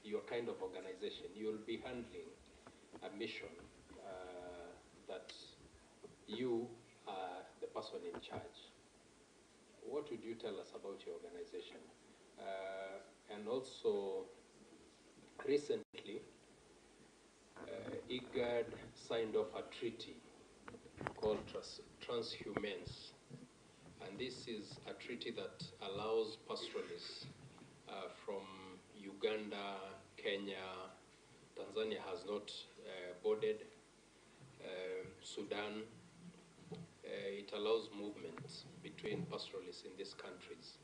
your kind of organization? You'll be handling a mission that you are the person in charge. What would you tell us about your organization? And also, recently, IGAD signed off a treaty called Transhumance. And this is a treaty that allows pastoralists from Uganda, Kenya, Tanzania has not boarded, Sudan. It allows movement between pastoralists in these countries.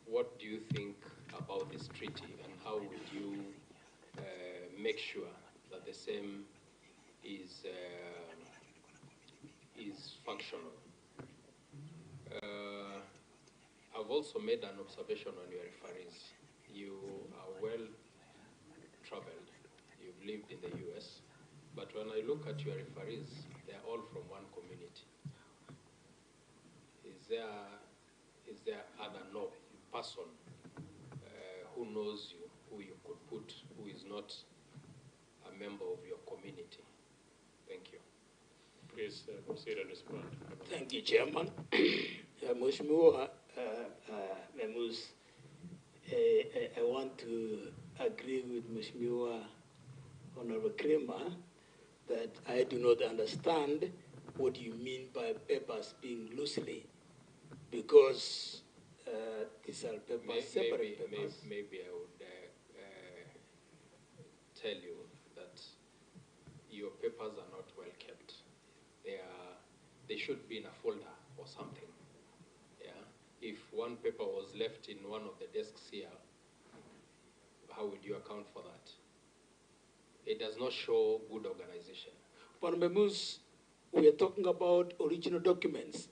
What do you think about this treaty, and how would you make sure that the same is functional. I've also made an observation on your referees. You are well traveled. You've lived in the US. But when I look at your referees, they're all from one community. Is there other person who knows you, who you could put, who is not a member of your community? Thank you. Please proceed and respond. Thank you, Chairman. Mheshimiwa members, I want to agree with Mheshimiwa Honorable Kramer that I do not understand what you mean by papers being loosely, because these are papers, separate papers. Maybe I would tell you that your papers are not well kept. They should be in a folder or something. Yeah. If one paper was left in one of the desks here, how would you account for that? It does not show good organization. But members, we are talking about original documents,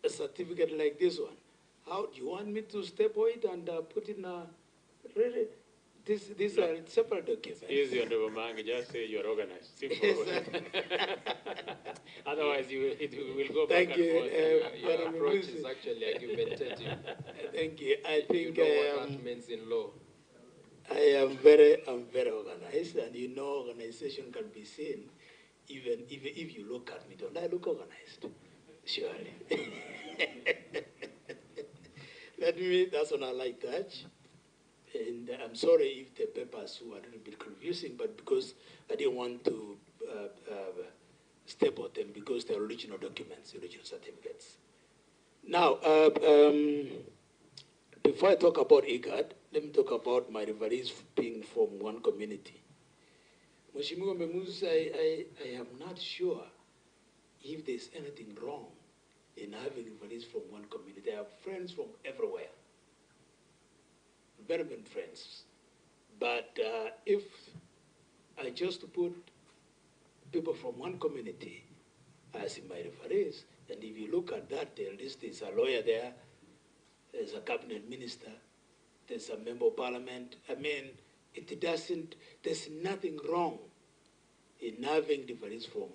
a certificate like this one. How do you want me to step it and put in a really? These are separate documents. Easy, Honorable Maangi, just say you're organized. Simple. Otherwise, it will go back Thank you. Your approach is actually argumentative. Thank you. I think you know what that means in law. I'm very organized, and you know organization can be seen even if you look at me. Don't I look organized? Surely. That's what I like touch. And I'm sorry if the papers were a little bit confusing, but because I didn't want to step on them because they're original documents, original certificates. Now, before I talk about IGAD, let me talk about my referees being from one community. Mheshimiwa Memus, I am not sure if there's anything wrong in having referees from one community. I have friends from everywhere. Very good friends. But if I just put people from one community as in my referees, and if you look at that, there is a lawyer there, there's a cabinet minister, there's a member of parliament. I mean, there's nothing wrong in having referees from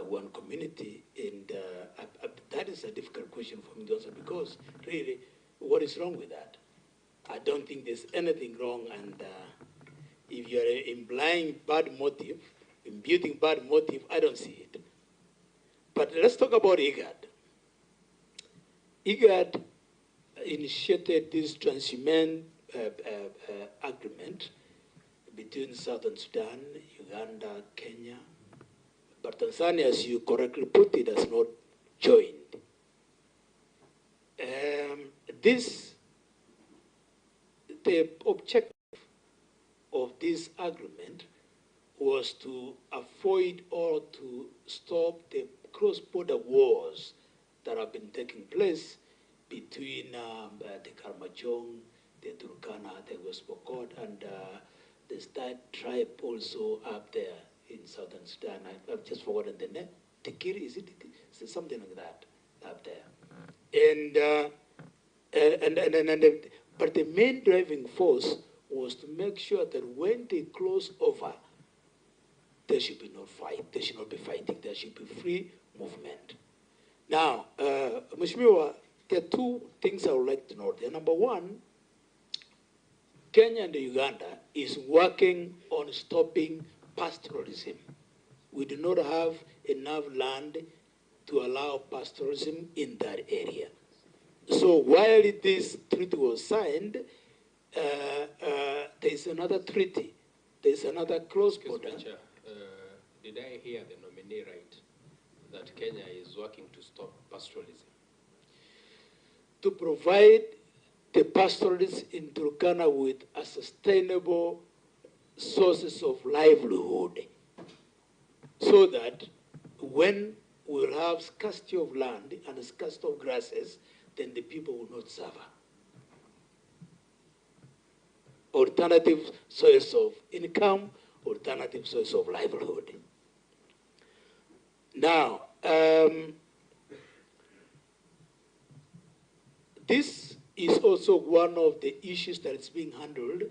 one community, and that is a difficult question for me to answer, because really, what is wrong with that? I don't think there's anything wrong, and if you're implying bad motive, imputing bad motive, I don't see it. But let's talk about IGAD. IGAD initiated this transhumant agreement between Southern Sudan, Uganda, Kenya, but Tanzania, as you correctly put it, has not joined. The objective of this agreement was to avoid or to stop the cross-border wars that have been taking place between the Karmachong, the Turkana, the West Pokot, and the Stad tribe also up there in Southern Sudan. I've just forgotten the name. Tikiri, is it something like that up there? But the main driving force was to make sure that when they cross over, there should be no fight. There should not be fighting. There should be free movement. Now, Mheshimiwa, there are two things I would like to note there. Number one, Kenya and Uganda is working on stopping pastoralism. We do not have enough land to allow pastoralism in that area. So while this treaty was signed, there's another treaty. There's another cross-border. Did I hear the nominee right, that Kenya is working to stop pastoralism? To provide the pastoralists in Turkana with a sustainable sources of livelihood, so that when we'll have scarcity of land and scarcity of grasses, then the people will not suffer. alternative source of income, alternative source of livelihood. Now, this is also one of the issues that is being handled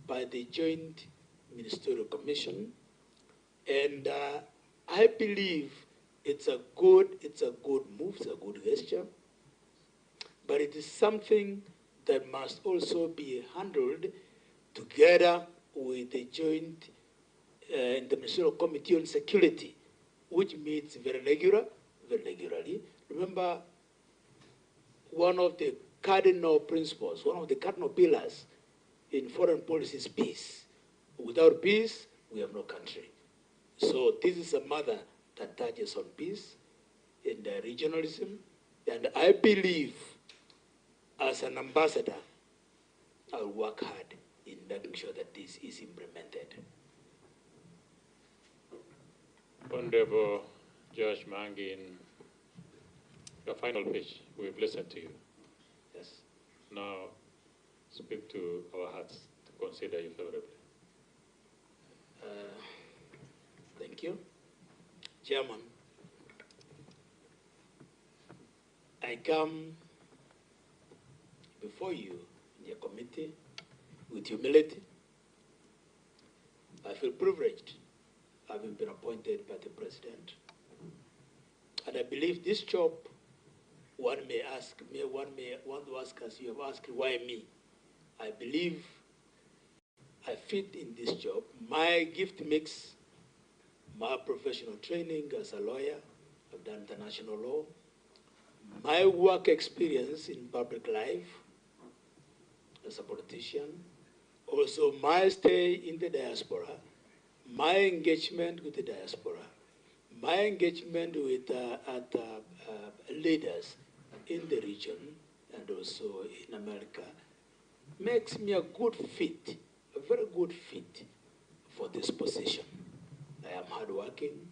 by the Joint Ministerial Commission, and I believe it's a good move, it's a good gesture, but it is something that must also be handled together with the Joint Interministerial Committee on Security, which meets very regularly. Remember, one of the cardinal principles, one of the cardinal pillars in foreign policy is peace. Without peace, we have no country. So this is a matter that touches on peace and regionalism, and I believe, as an ambassador, I'll work hard in making sure that this is implemented. Honorable Joash Maangi, in your final pitch, we've listened to you. Yes. Now, speak to our hearts to consider you favorably. Thank you. Chairman, I come before you in your committee with humility. I feel privileged having been appointed by the President. And I believe this job, one may want to ask us, you have asked, why me? I believe I fit in this job. My gift mix, my professional training as a lawyer, I've done international law, my work experience in public life as a politician, also my stay in the diaspora, my engagement with the diaspora, my engagement with leaders in the region and also in America makes me a good fit, a very good fit for this position. I am hardworking,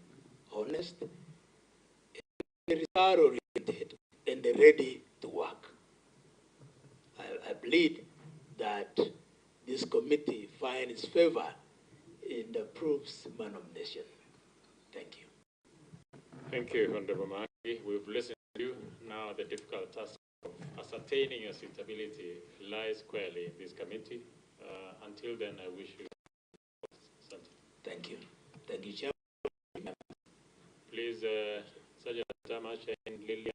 honest, result-oriented, and ready to work. I believe that this committee finds favor and approves my nomination. Thank you. Thank you, Honorable Maangi. We've listened to you. Now the difficult task of ascertaining your suitability lies squarely in this committee. Until then, I wish you something. Thank you. Thank you, Chairman. Please, Sergeant Tamash and Lillian.